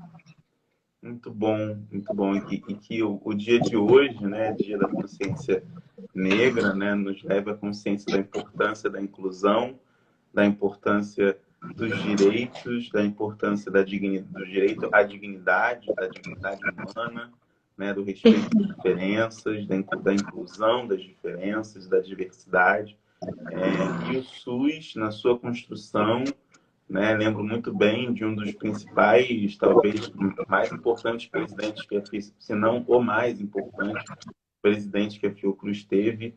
Muito bom, muito bom. E que o dia de hoje, né, Dia da Consciência Negra, né, nos leva à consciência da importância da inclusão, da importância dos direitos, da importância do direito à dignidade, da dignidade humana, né, do respeito às diferenças, da inclusão das diferenças, da diversidade. E o SUS, na sua construção, né, lembro muito bem de um dos principais, talvez mais importantes presidentes que a Fiocruz, se não o mais importante presidente que a Fiocruz teve,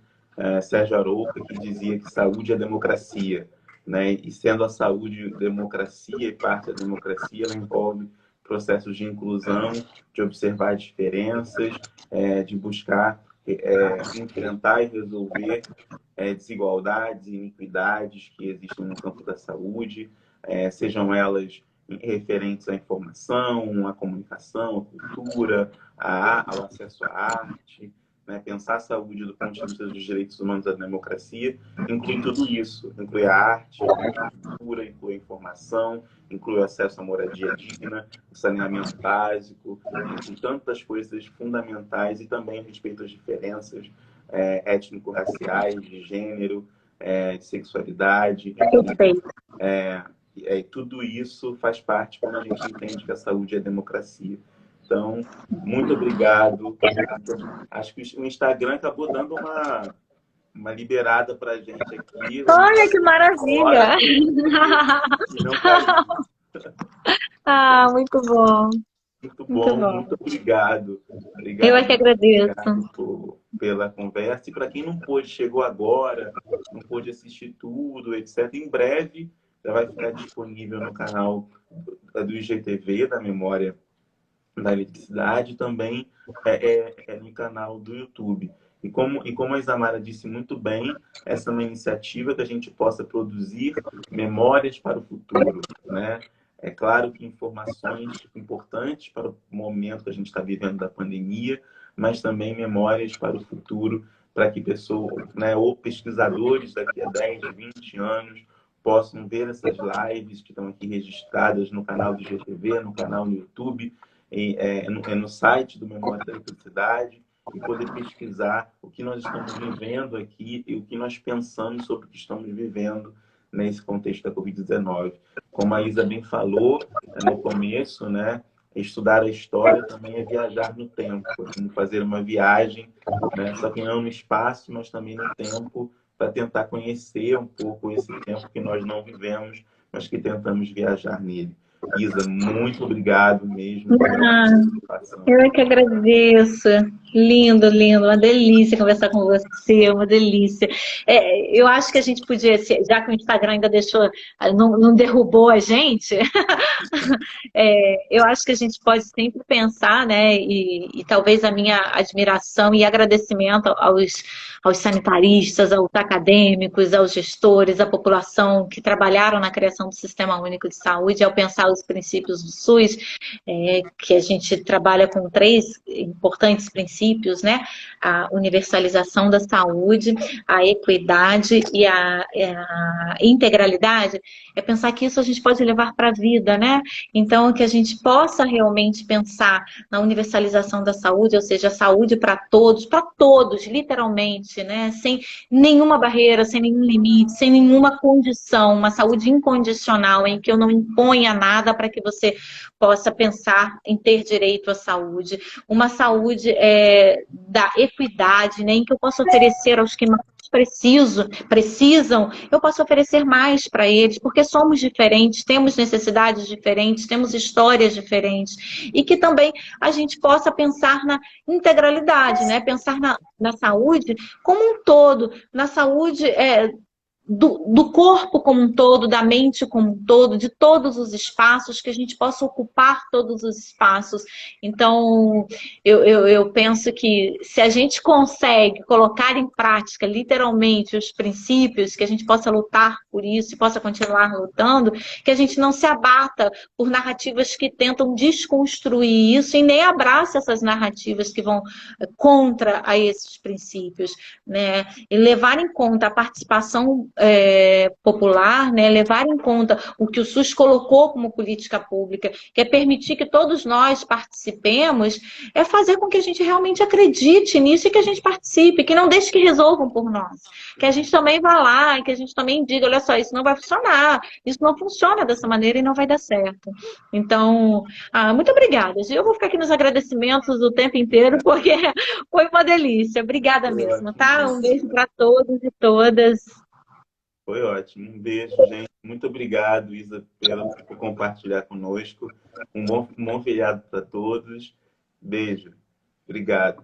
Sérgio Arouca, que dizia que saúde é democracia, né? E sendo a saúde democracia e parte da democracia, ela envolve processos de inclusão, de observar diferenças, de buscar enfrentar e resolver desigualdades e iniquidades que existem no campo da saúde, sejam elas referentes à informação, à comunicação, à cultura, ao acesso à arte, né? Pensar a saúde do ponto de vista dos direitos humanos da democracia inclui tudo isso, inclui a arte, inclui a cultura, inclui a informação, inclui o acesso à moradia digna, o saneamento básico, inclui tantas coisas fundamentais e também respeito às diferenças étnico-raciais, de gênero, de sexualidade. Tudo isso faz parte quando a gente entende que a saúde é democracia. Então, muito obrigado. Acho que o Instagram acabou dando uma liberada para a gente aqui. Olha que maravilha! Muito bom. Muito bom, muito obrigado. Eu é que agradeço. Pela conversa. E para quem não pôde, chegou agora, não pôde assistir tudo, etc., em breve já vai ficar disponível no canal do IGTV, da Memória da Eletricidade, também no canal do YouTube. E como a Isamara disse muito bem, essa é uma iniciativa que a gente possa produzir memórias para o futuro, né? É claro que informações importantes para o momento que a gente está vivendo da pandemia, mas também memórias para o futuro, para que pessoas, né, ou pesquisadores daqui a 10, 20 anos possam ver essas lives que estão aqui registradas no canal do IGTV, no canal do YouTube, no site do Memória da Eletricidade, e poder pesquisar o que nós estamos vivendo aqui e o que nós pensamos sobre o que estamos vivendo nesse contexto da Covid-19. Como a Isa bem falou no começo, né, estudar a história também é viajar no tempo, é como fazer uma viagem, né, só que não no espaço, mas também no tempo, para tentar conhecer um pouco esse tempo que nós não vivemos, mas que tentamos viajar nele. Isa, muito obrigado mesmo pela participação. Eu é que agradeço. Lindo, lindo, uma delícia conversar com você, uma delícia. Eu acho que a gente podia, já que o Instagram ainda deixou, não derrubou a gente, eu acho que a gente pode sempre pensar, né? E talvez a minha admiração e agradecimento aos sanitaristas, aos acadêmicos, aos gestores, à população que trabalharam na criação do Sistema Único de Saúde, ao pensar os princípios do SUS, que a gente trabalha com três importantes princípios, né? A universalização da saúde, a equidade e a integralidade, é pensar que isso a gente pode levar para a vida, né? Então, que a gente possa realmente pensar na universalização da saúde, ou seja, a saúde para todos, literalmente, né? Sem nenhuma barreira, sem nenhum limite, sem nenhuma condição, uma saúde incondicional, em que eu não imponha nada para que você possa pensar em ter direito à saúde. Uma saúde da equidade, né? Em que eu possa oferecer aos que mais precisam, eu posso oferecer mais para eles, porque somos diferentes, temos necessidades diferentes, temos histórias diferentes, e que também a gente possa pensar na integralidade, né? Pensar na saúde como um todo, na saúde do corpo como um todo, da mente como um todo, de todos os espaços, que a gente possa ocupar todos os espaços. Então, eu penso que se a gente consegue colocar em prática, literalmente, os princípios, que a gente possa lutar por isso e possa continuar lutando, que a gente não se abata por narrativas que tentam desconstruir isso e nem abrace essas narrativas que vão contra a esses princípios, né? E levar em conta a participação popular, né? Levar em conta o que o SUS colocou como política pública, que é permitir que todos nós participemos, é fazer com que a gente realmente acredite nisso e que a gente participe, que não deixe que resolvam por nós. Que a gente também vá lá e que a gente também diga, olha só, isso não vai funcionar, isso não funciona dessa maneira e não vai dar certo. Então, muito obrigada. Eu vou ficar aqui nos agradecimentos o tempo inteiro, porque foi uma delícia. Obrigada Foi mesmo, ótimo, tá? Um beijo Isa. para todos e todas. Foi ótimo. Um beijo, gente. Muito obrigado, Isa, por compartilhar conosco. Um bom feriado para todos. Beijo. Obrigado.